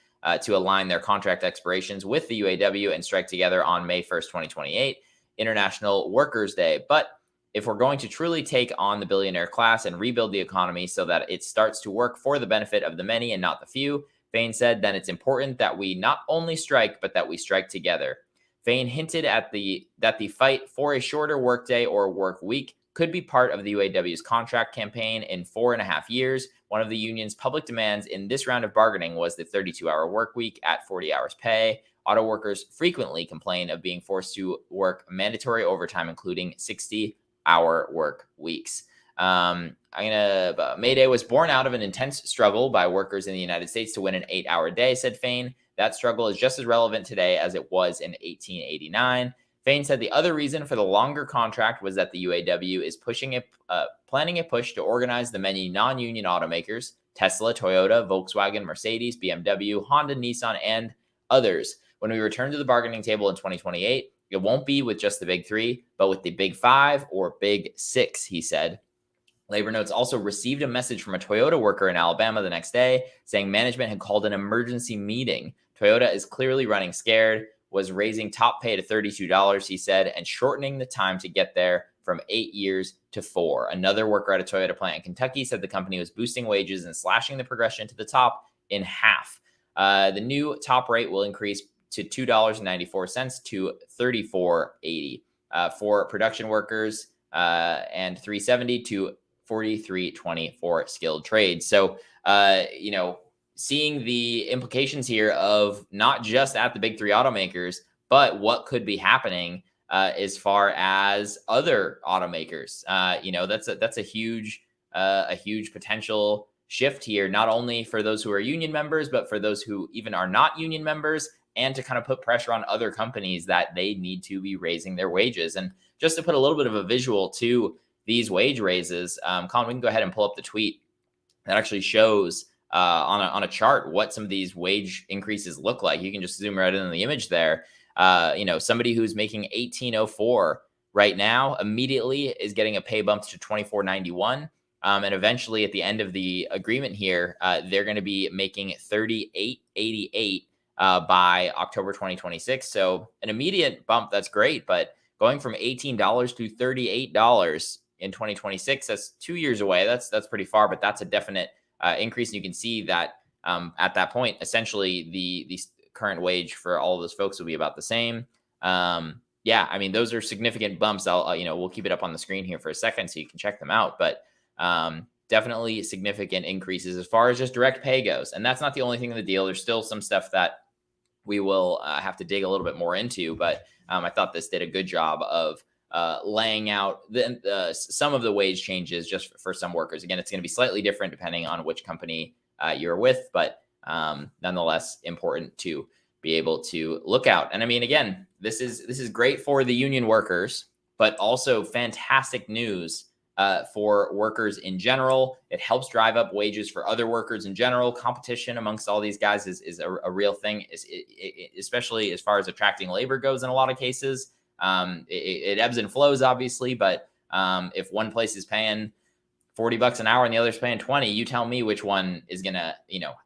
to align their contract expirations with the UAW and strike together on May 1st, 2028, International Workers' Day. But if we're going to truly take on the billionaire class and rebuild the economy so that it starts to work for the benefit of the many and not the few, Fain said, then it's important that we not only strike, but that we strike together. Fain hinted at that the fight for a shorter workday or work week could be part of the UAW's contract campaign in 4.5 years. One of the union's public demands in this round of bargaining was the 32-hour work week at 40 hours pay. Auto workers frequently complain of being forced to work mandatory overtime, including 60-hour work weeks. May Day was born out of an intense struggle by workers in the United States to win an 8-hour day, said Fain. That struggle is just as relevant today as it was in 1889. Fain said the other reason for the longer contract was that the UAW is planning a push to organize the many non-union automakers, Tesla, Toyota, Volkswagen, Mercedes, BMW, Honda, Nissan, and others. When we return to the bargaining table in 2028, it won't be with just the big three, but with the big five or big six, he said. Labor Notes also received a message from a Toyota worker in Alabama the next day saying management had called an emergency meeting. Toyota is clearly running scared, was raising top pay to $32, he said, and shortening the time to get there from 8 years to 4. Another worker at a Toyota plant in Kentucky said the company was boosting wages and slashing the progression to the top in half. The new top rate will increase to $2.94 to $34.80 for production workers and $3.70 to $43.20 for skilled trades. So, seeing the implications here of not just at the big three automakers, but what could be happening as far as other automakers. That's a huge potential shift here, not only for those who are union members, but for those who even are not union members, and to kind of put pressure on other companies that they need to be raising their wages. And just to put a little bit of a visual to these wage raises, Colin, we can go ahead and pull up the tweet that actually shows on a chart what some of these wage increases look like. You can just zoom right in on the image there. Somebody who's making $18.04 right now immediately is getting a pay bump to $24.91. And eventually at the end of the agreement here, they're going to be making $38.88 by October 2026. So an immediate bump, that's great. But going from $18 to $38 in 2026, that's 2 years away. That's pretty far, but that's a definite increase. And you can see that at that point, essentially the current wage for all of those folks will be about the same. Those are significant bumps. We'll keep it up on the screen here for a second so you can check them out. But definitely significant increases as far as just direct pay goes. And that's not the only thing in the deal. There's still some stuff that we will have to dig a little bit more into. But I thought this did a good job of laying out some of the wage changes just for some workers. Again, it's going to be slightly different depending on which company you're with, but nonetheless important to be able to look out. And again, this is great for the union workers, but also fantastic news for workers in general. It helps drive up wages for other workers in general. Competition amongst all these guys is a real thing, especially as far as attracting labor goes in a lot of cases. It ebbs and flows, obviously, but if one place is paying $40 an hour and the other's paying 20, you tell me which one is going to,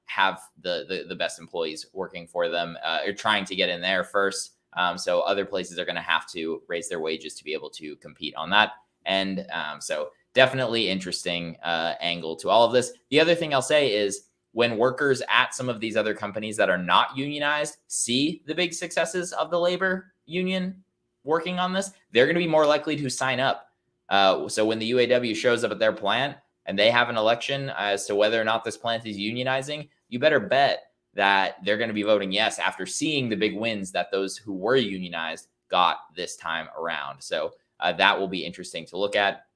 have the best employees working for them or trying to get in there first. So other places are going to have to raise their wages to be able to compete on that. And so definitely interesting angle to all of this. The other thing I'll say is when workers at some of these other companies that are not unionized see the big successes of the labor union working on this, they're going to be more likely to sign up. So when the UAW shows up at their plant and they have an election as to whether or not this plant is unionizing, you better bet that they're going to be voting yes after seeing the big wins that those who were unionized got this time around. So that will be interesting to look at.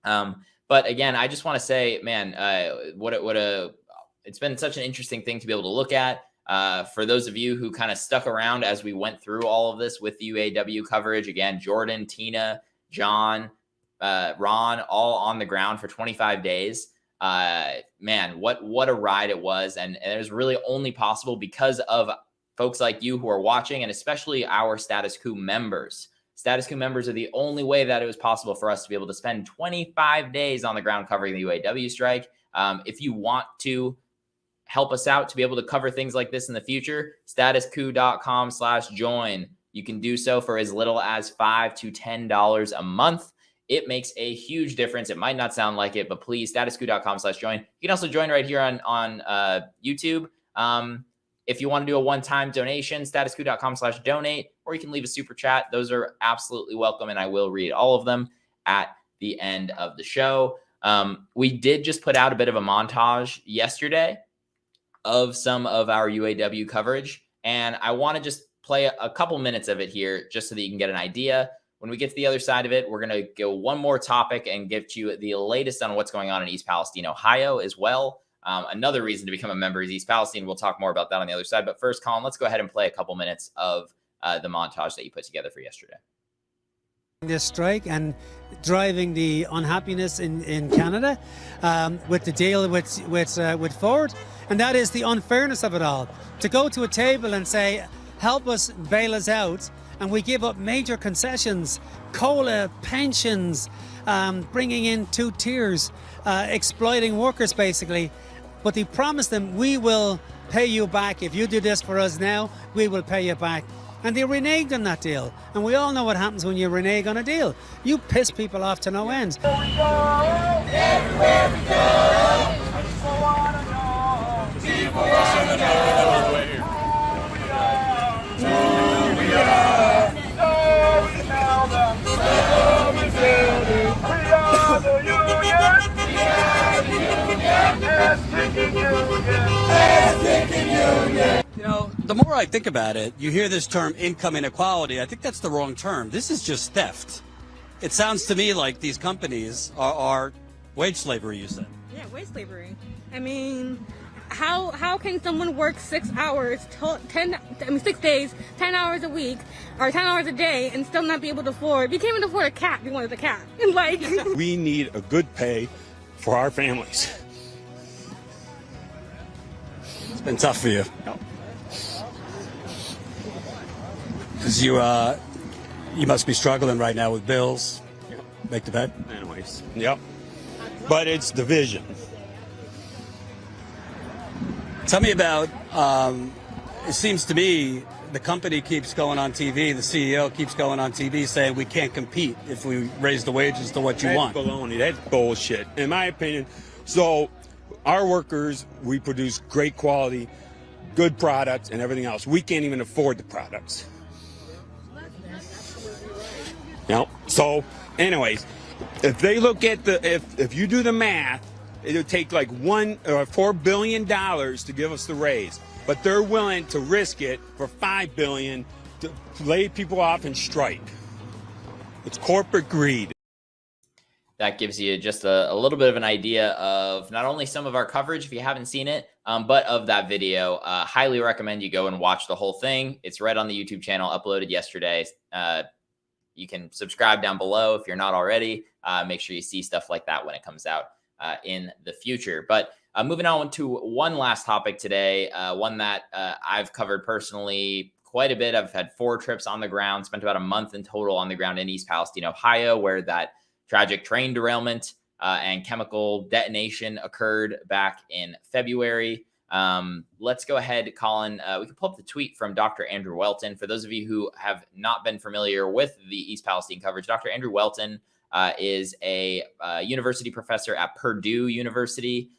But again, I just want to say, man, it's been such an interesting thing to be able to look at. For those of you who kind of stuck around as we went through all of this with the UAW coverage, again, Jordan, Tina, John, Ron, all on the ground for 25 days. Man, what a ride it was. And it was really only possible because of folks like you who are watching, and especially our Status Coup members Status Coup members are the only way that it was possible for us to be able to spend 25 days on the ground covering the UAW strike. If you want to help us out to be able to cover things like this in the future, statuscoup.com/join. You can do so for as little as $5 to $10 a month. It makes a huge difference. It might not sound like it, but please, statuscoup.com/join. You can also join right here on YouTube. If you want to do a one-time donation, statuscoup.com/donate, or you can leave a super chat. Those are absolutely welcome, and I will read all of them at the end of the show. We did just put out a bit of a montage yesterday of some of our UAW coverage, and I want to just play a couple minutes of it here just so that you can get an idea. When we get to the other side of it, we're going to go one more topic and give you the latest on what's going on in East Palestine, Ohio as well. Another reason to become a member is East Palestine. We'll talk more about that on the other side. But first, Colin, let's go ahead and play a couple minutes of the montage that you put together for yesterday.
This strike and driving the unhappiness in Canada with the deal with Ford, and that is the unfairness of it all. To go to a table and say, help us, bail us out, and we give up major concessions, COLA, pensions, bringing in 2 tiers, exploiting workers basically. But they promise them, we will pay you back. If you do this for us now, we will pay you back. And they reneged on that deal. And we all know what happens when you renege on a deal. You piss people off to no end.
Everywhere we go, people wanna know. People wanna know who we are. So we tell them. So we tell them. We are the union. We are the union. Ass-kicking union. Ass-kicking union.
You know, the more I think about it, you hear this term income inequality. I think that's the wrong term. This is just theft. It sounds to me like these companies are wage slavery, you said.
Yeah, wage slavery. I mean, how can someone work 6 hours, 6 days, 10 hours a week, or 10 hours a day, and still not be able to afford? You can't even afford a cat. You wanted a cat. Like,
we need a good pay for our families.
It's been tough for you.
No.
Because you must be struggling right now with bills.
Yep.
Make the bed.
Anyways, yep. But it's division.
Tell me about, it seems to me the company keeps going on TV, the CEO keeps going on TV saying we can't compete if we raise the wages to what you want.
That's baloney. That's bullshit, in my opinion. So our workers, we produce great quality, good products and everything else. We can't even afford the products. No. So, anyways, if they look at if you do the math, it'll take like $4 billion to give us the raise, but they're willing to risk it for $5 billion to lay people off and strike. It's corporate greed.
That gives you just a little bit of an idea of not only some of our coverage, if you haven't seen it, but of that video. Highly recommend you go and watch the whole thing. It's right on the YouTube channel, uploaded yesterday. You can subscribe down below if you're not already. Make sure you see stuff like that when it comes out in the future. But moving on to one last topic today, one that I've covered personally quite a bit. I've had 4 trips on the ground, spent about a month in total on the ground in East Palestine, Ohio, where that tragic train derailment and chemical detonation occurred back in February. Let's go ahead, Colin. We can pull up the tweet from Dr. Andrew Welton. For those of you who have not been familiar with the East Palestine coverage, Dr. Andrew Welton is a university professor at Purdue University.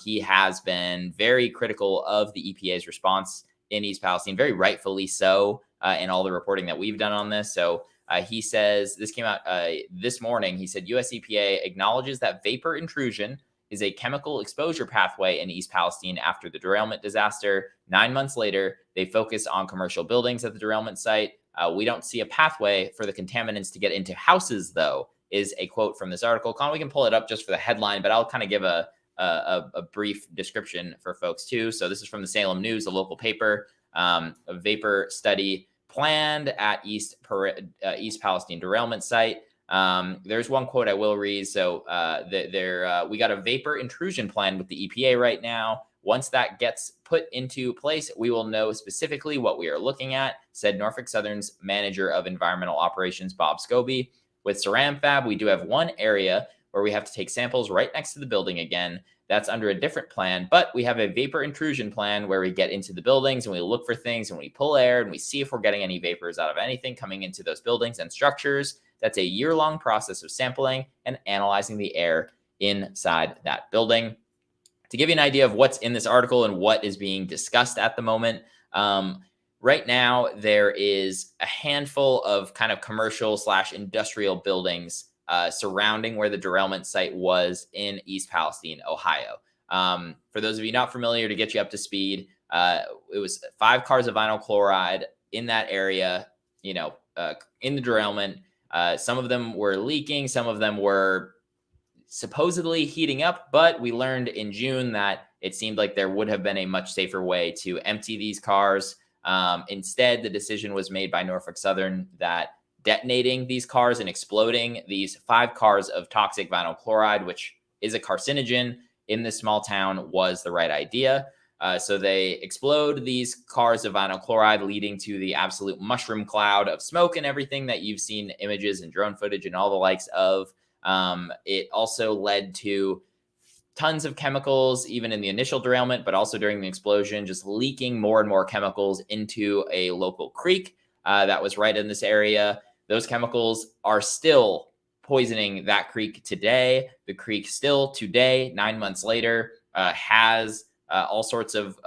He has been very critical of the EPA's response in East Palestine, very rightfully so, in all the reporting that we've done on this. So he says, this came out this morning, he said, US EPA acknowledges that vapor intrusion is a chemical exposure pathway in East Palestine after the derailment disaster. 9 months later, they focus on commercial buildings at the derailment site. We don't see a pathway for the contaminants to get into houses, though, is a quote from this article. Colin, we can pull it up just for the headline, but I'll kind of give a brief description for folks too. So this is from the Salem News, the local paper. A vapor study planned at East Palestine derailment site. There's one quote I will read. So we got a vapor intrusion plan with the EPA right now. Once that gets put into place, we will know specifically what we are looking at, said Norfolk Southern's manager of environmental operations, Bob Scobie. With Saram Fab, we do have one area where we have to take samples right next to the building again. That's under a different plan, but we have a vapor intrusion plan where we get into the buildings and we look for things and we pull air and we see if we're getting any vapors out of anything coming into those buildings and structures. That's a year-long process of sampling and analyzing the air inside that building. To give you an idea of what's in this article and what is being discussed at the moment, right now there is a handful of kind of commercial / industrial buildings surrounding where the derailment site was in East Palestine, Ohio. For those of you not familiar, to get you up to speed, it was 5 cars of vinyl chloride in that area, in the derailment. Some of them were leaking. Some of them were supposedly heating up, but we learned in June that it seemed like there would have been a much safer way to empty these cars. Instead, the decision was made by Norfolk Southern that detonating these cars and exploding these 5 cars of toxic vinyl chloride, which is a carcinogen in this small town, was the right idea. So they explode these cars of vinyl chloride, leading to the absolute mushroom cloud of smoke and everything that you've seen images and drone footage and all the likes of. It also led to tons of chemicals, even in the initial derailment, but also during the explosion, just leaking more and more chemicals into a local creek that was right in this area. Those chemicals are still poisoning that creek today. The creek still today, 9 months later, has all sorts of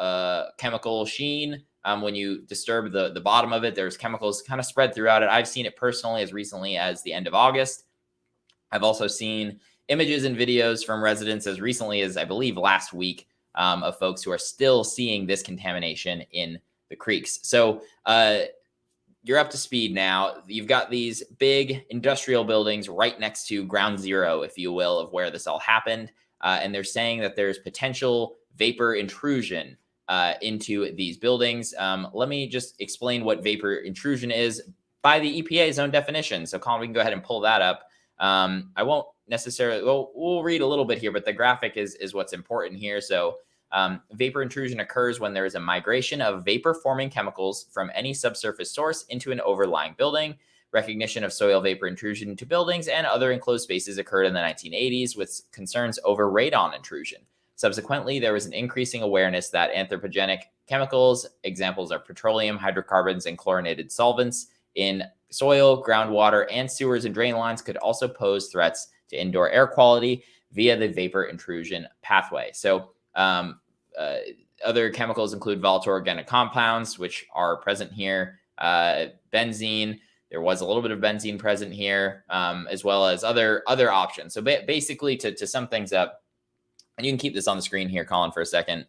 chemical sheen. When you disturb the bottom of it, there's chemicals kind of spread throughout it. I've seen it personally as recently as the end of August. I've also seen images and videos from residents as recently as, I believe, last week of folks who are still seeing this contamination in the creeks. So you're up to speed now. You've got these big industrial buildings right next to ground zero, if you will, of where this all happened. And they're saying that there's potential vapor intrusion into these buildings. Let me just explain what vapor intrusion is by the EPA's own definition. So Colin, we can go ahead and pull that up. I won't necessarily, we'll read a little bit here, but the graphic is what's important here. So vapor intrusion occurs when there is a migration of vapor-forming chemicals from any subsurface source into an overlying building. Recognition of soil vapor intrusion into buildings and other enclosed spaces occurred in the 1980s with concerns over radon intrusion. Subsequently, there was an increasing awareness that anthropogenic chemicals, examples are petroleum, hydrocarbons, and chlorinated solvents in soil, groundwater, and sewers and drain lines could also pose threats to indoor air quality via the vapor intrusion pathway. So other chemicals include volatile organic compounds, which are present here, benzene. There was a little bit of benzene present here, as well as other options. So basically, to sum things up, and you can keep this on the screen here, Colin, for a second.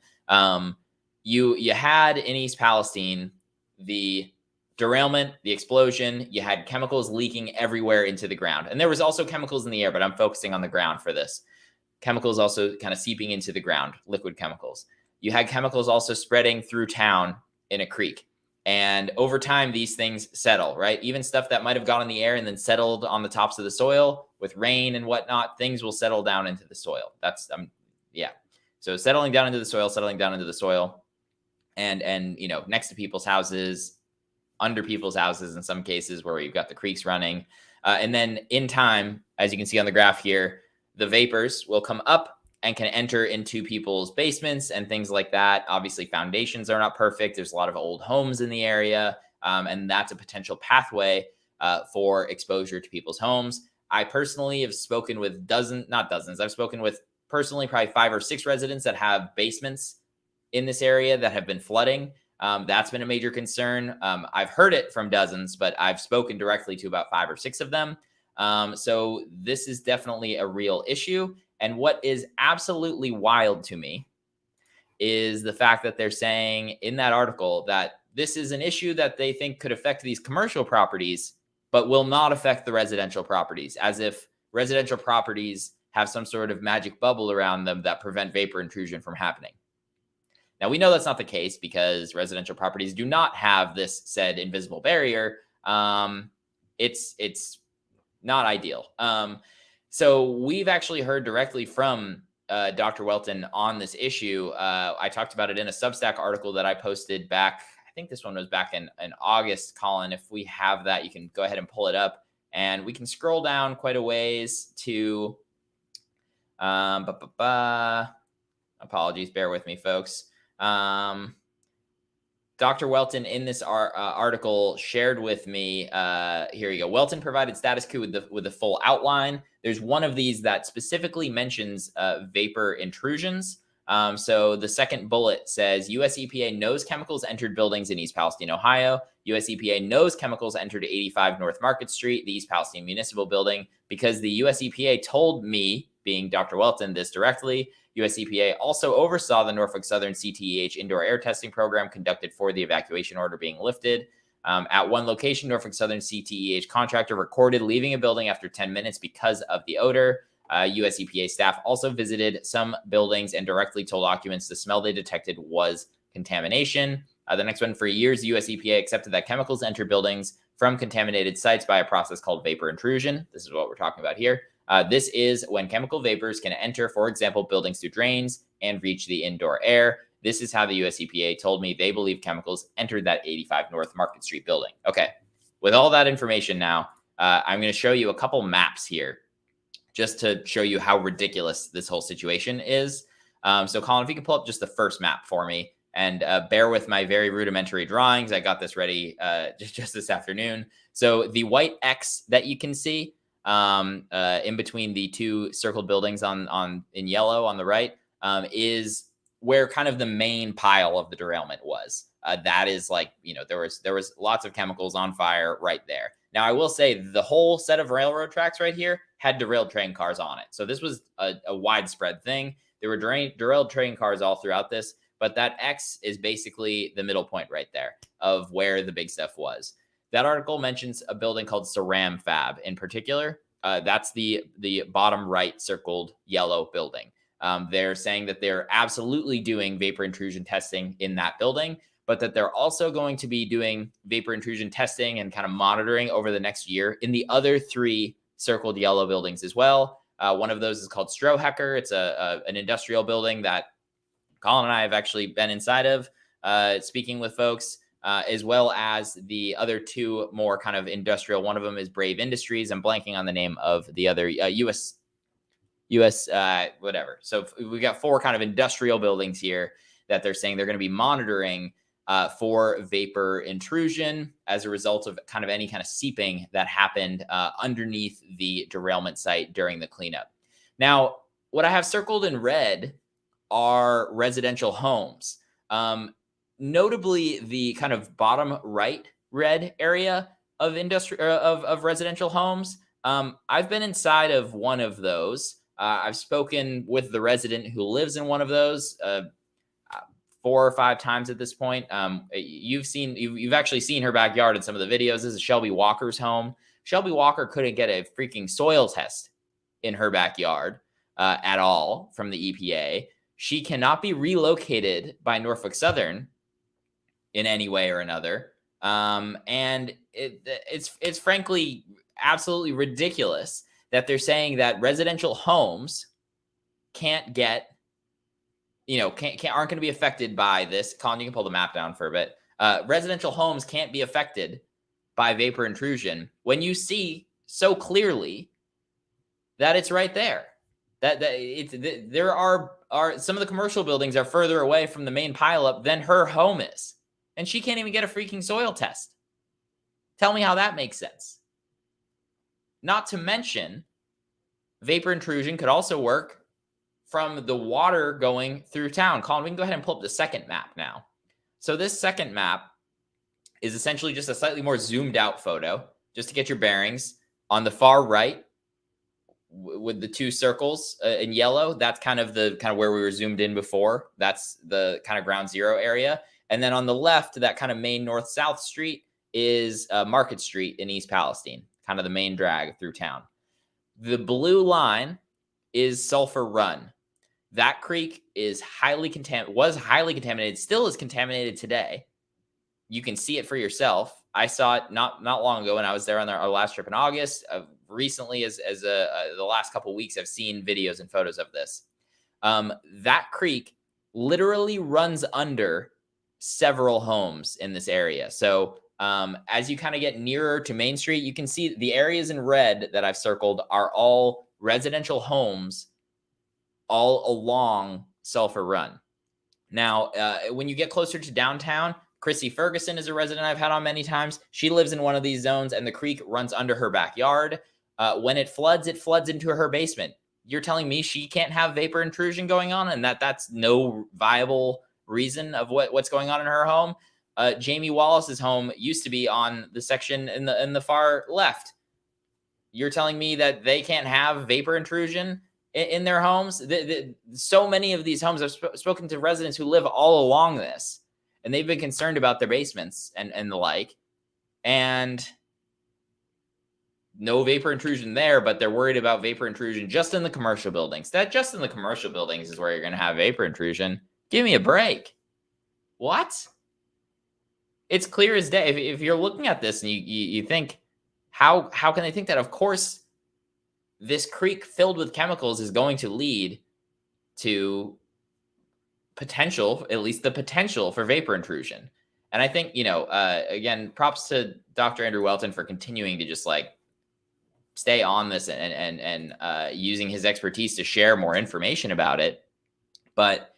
You had in East Palestine the derailment, the explosion. You had chemicals leaking everywhere into the ground, and there was also chemicals in the air, but I'm focusing on the ground for this. Chemicals also kind of seeping into the ground, liquid chemicals. You had chemicals also spreading through town in a creek. And over time, these things settle, right? Even stuff that might have gone in the air and then settled on the tops of the soil with rain and whatnot, things will settle down into the soil. That's, yeah. So settling down into the soil, and next to people's houses, under people's houses in some cases where you've got the creeks running. And then in time, as you can see on the graph here, the vapors will come up and can enter into people's basements and things like that. Obviously, foundations are not perfect. There's a lot of old homes in the area, and that's a potential pathway for exposure to people's homes. I personally have spoken with I've spoken with personally probably 5 or 6 residents that have basements in this area that have been flooding. That's been a major concern. I've heard it from dozens, but I've spoken directly to about 5 or 6 of them. So this is definitely a real issue. And what is absolutely wild to me is the fact that they're saying in that article that this is an issue that they think could affect these commercial properties, but will not affect the residential properties, as if residential properties have some sort of magic bubble around them that prevent vapor intrusion from happening. Now, we know that's not the case because residential properties do not have this said invisible barrier. It's not ideal. So we've actually heard directly from Dr. Welton on this issue. I talked about it in a Substack article that I posted back. I think this one was back in August, Colin. If we have that, you can go ahead and pull it up. And we can scroll down quite a ways to, apologies, bear with me, folks. Dr. Welton in this article shared with me, here you go. Welton provided Status Coup with the full outline. There's one of these that specifically mentions vapor intrusions. So the second bullet says, US EPA knows chemicals entered buildings in East Palestine, Ohio. US EPA knows chemicals entered 85 North Market Street, the East Palestine Municipal Building, because the US EPA told me, being Dr. Welton, this directly. US EPA also oversaw the Norfolk Southern CTEH indoor air testing program conducted for the evacuation order being lifted. At one location, Norfolk Southern CTEH contractor recorded leaving a building after 10 minutes because of the odor. US EPA staff also visited some buildings and directly told occupants the smell they detected was contamination. The next one, for years, the US EPA accepted that chemicals enter buildings from contaminated sites by a process called vapor intrusion. This is what we're talking about here. This is when chemical vapors can enter, for example, buildings through drains and reach the indoor air. This is how the US EPA told me they believe chemicals entered that 85 North Market Street building. Okay, with all that information now, I'm going to show you a couple maps here just to show you how ridiculous this whole situation is. So Colin, if you can pull up just the first map for me, and bear with my very rudimentary drawings. I got this ready just this afternoon. So the white X that you can see in between the two circled buildings in yellow on the right is where kind of the main pile of the derailment was. That is like, there was lots of chemicals on fire right there. Now, I will say the whole set of railroad tracks right here had derailed train cars on it. So this was a widespread thing. There were derailed train cars all throughout this, but that X is basically the middle point right there of where the big stuff was. That article mentions a building called Ceram Fab in particular. That's the bottom right circled yellow building. They're saying that they're absolutely doing vapor intrusion testing in that building, but that they're also going to be doing vapor intrusion testing and kind of monitoring over the next year in the other three circled yellow buildings as well. One of those is called Strohecker. It's an industrial building that Colin and I have actually been inside of, speaking with folks, as well as the other two more kind of industrial. One of them is Brave Industries. I'm blanking on the name of the other, US whatever. So we got four kind of industrial buildings here that they're saying they're going to be monitoring for vapor intrusion as a result of kind of any kind of seeping that happened underneath the derailment site during the cleanup. Now, what I have circled in red are residential homes. Notably, the kind of bottom right red area of of residential homes. I've been inside of one of those. I've spoken with the resident who lives in one of those 4 or 5 times at this point. You've actually seen her backyard in some of the videos. This is Shelby Walker's home. Shelby Walker couldn't get a freaking soil test in her backyard at all from the EPA. She cannot be relocated by Norfolk Southern in any way or another. And it's frankly absolutely ridiculous that they're saying that residential homes can't get, aren't going to be affected by this. Colin, you can pull the map down for a bit. Residential homes can't be affected by vapor intrusion when you see so clearly that it's right there. There are some of the commercial buildings are further away from the main pileup than her home is, and she can't even get a freaking soil test. Tell me how that makes sense. Not to mention, vapor intrusion could also work from the water going through town. Colin, we can go ahead and pull up the second map now. So this second map is essentially just a slightly more zoomed out photo, just to get your bearings. On the far right, with the two circles in yellow, that's kind of where we were zoomed in before. That's the kind of ground zero area. And then on the left, that kind of main north-south street is Market Street in East Palestine, kind of the main drag through town. The blue line is Sulphur Run. That creek is was highly contaminated, still is contaminated today. You can see it for yourself. I saw it not long ago when I was there on our last trip in August. Recently, as the last couple of weeks, I've seen videos and photos of this. That creek literally runs under several homes in this area. So as you kind of get nearer to Main Street, you can see the areas in red that I've circled are all residential homes all along Sulphur Run. Now, when you get closer to downtown, Chrissy Ferguson is a resident I've had on many times. She lives in one of these zones, and the creek runs under her backyard. When it floods into her basement. You're telling me she can't have vapor intrusion going on, and that's no viable reason of what's going on in her home? Jamie Wallace's home used to be on the section in the far left. You're telling me that they can't have vapor intrusion in their homes? So many of these homes, I've spoken to residents who live all along this, and they've been concerned about their basements and the like. And no vapor intrusion there, but they're worried about vapor intrusion just in the commercial buildings. That just in the commercial buildings is where you're going to have vapor intrusion. Give me a break. What? It's clear as day. If you're looking at this and you think, how can they think that? Of course, this creek filled with chemicals is going to lead to potential, at least the potential for vapor intrusion. And I think, again, props to Dr. Andrew Welton for continuing to just stay on this and using his expertise to share more information about it. But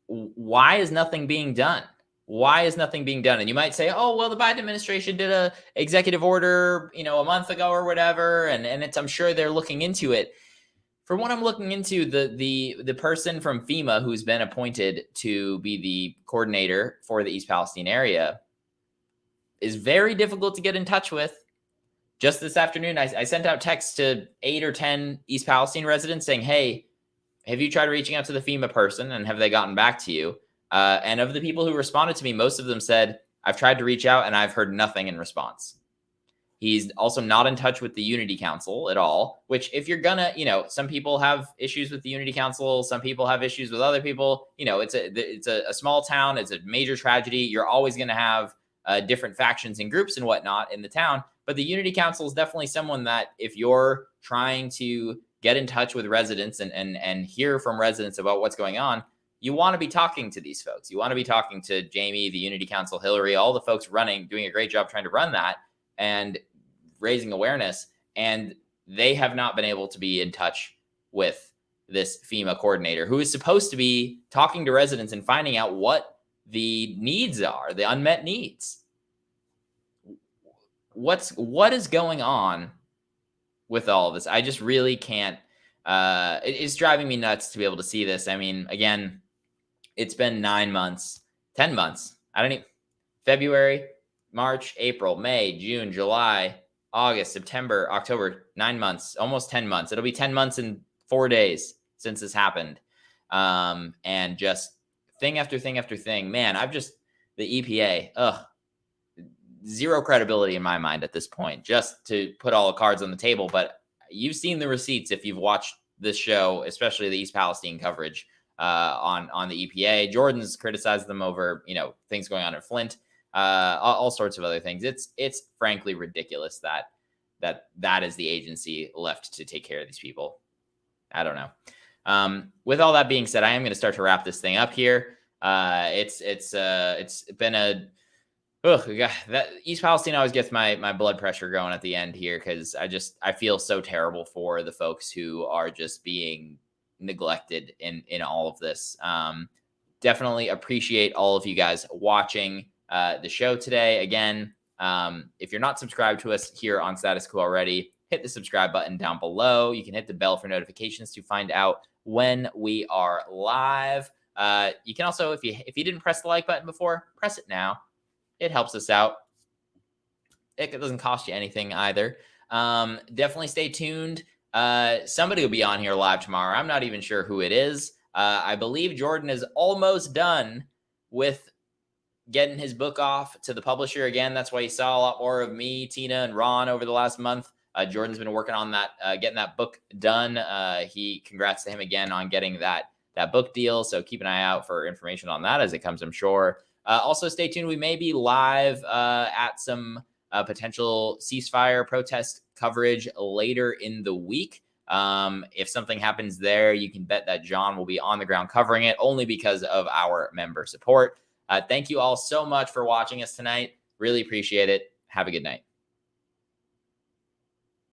why is nothing being done? Why is nothing being done? And you might say, oh, well, the Biden administration did a executive order, a month ago or whatever. And I'm sure they're looking into it. From what I'm looking into, the person from FEMA who's been appointed to be the coordinator for the East Palestine area is very difficult to get in touch with. Just this afternoon, I sent out texts to 8 or 10 East Palestine residents saying, hey, have you tried reaching out to the FEMA person, and have they gotten back to you? And of the people who responded to me, most of them said, I've tried to reach out and I've heard nothing in response. He's also not in touch with the Unity Council at all, which if you're gonna, some people have issues with the Unity Council. Some people have issues with other people. It's a small town. It's a major tragedy. You're always going to have different factions and groups and whatnot in the town. But the Unity Council is definitely someone that if you're trying to get in touch with residents and hear from residents about what's going on, you want to be talking to these folks. You want to be talking to Jamie, the Unity Council, Hillary, all the folks doing a great job trying to run that and raising awareness. And they have not been able to be in touch with this FEMA coordinator who is supposed to be talking to residents and finding out what the needs are, the unmet needs. What is going on with all of this? I just really can't. It's driving me nuts to be able to see this. I mean, again, it's been 9 months, 10 months. February, March, April, May, June, July, August, September, October, 9 months, almost 10 months. It'll be 10 months and 4 days since this happened. And just thing after thing after thing, man, the EPA, zero credibility in my mind at this point, just to put all the cards on the table. But you've seen the receipts if you've watched this show, especially the East Palestine coverage on the EPA. Jordan's criticized them over, things going on at Flint, all sorts of other things. It's frankly ridiculous that is the agency left to take care of these people. I don't know. With all that being said, I am going to start to wrap this thing up here. It's been that East Palestine always gets my blood pressure going at the end here, because I feel so terrible for the folks who are just being neglected in all of this. Definitely appreciate all of you guys watching the show today. Again, if you're not subscribed to us here on Status Coup already, hit the subscribe button down below. You can hit the bell for notifications to find out when we are live. You can also, if you didn't press the like button before, press it now. It helps us out. It doesn't cost you anything either. Definitely stay tuned. Somebody will be on here live tomorrow. I'm not even sure who it is. I believe Jordan is almost done with getting his book off to the publisher again. That's why you saw a lot more of me, Tina, and Ron over the last month. Jordan's been working on that, getting that book done. Congrats to him again on getting that book deal. So keep an eye out for information on that as it comes, I'm sure. Also, stay tuned. We may be live at some potential ceasefire protest coverage later in the week. If something happens there, you can bet that John will be on the ground covering it, only because of our member support. Thank you all so much for watching us tonight. Really appreciate it. Have a good night.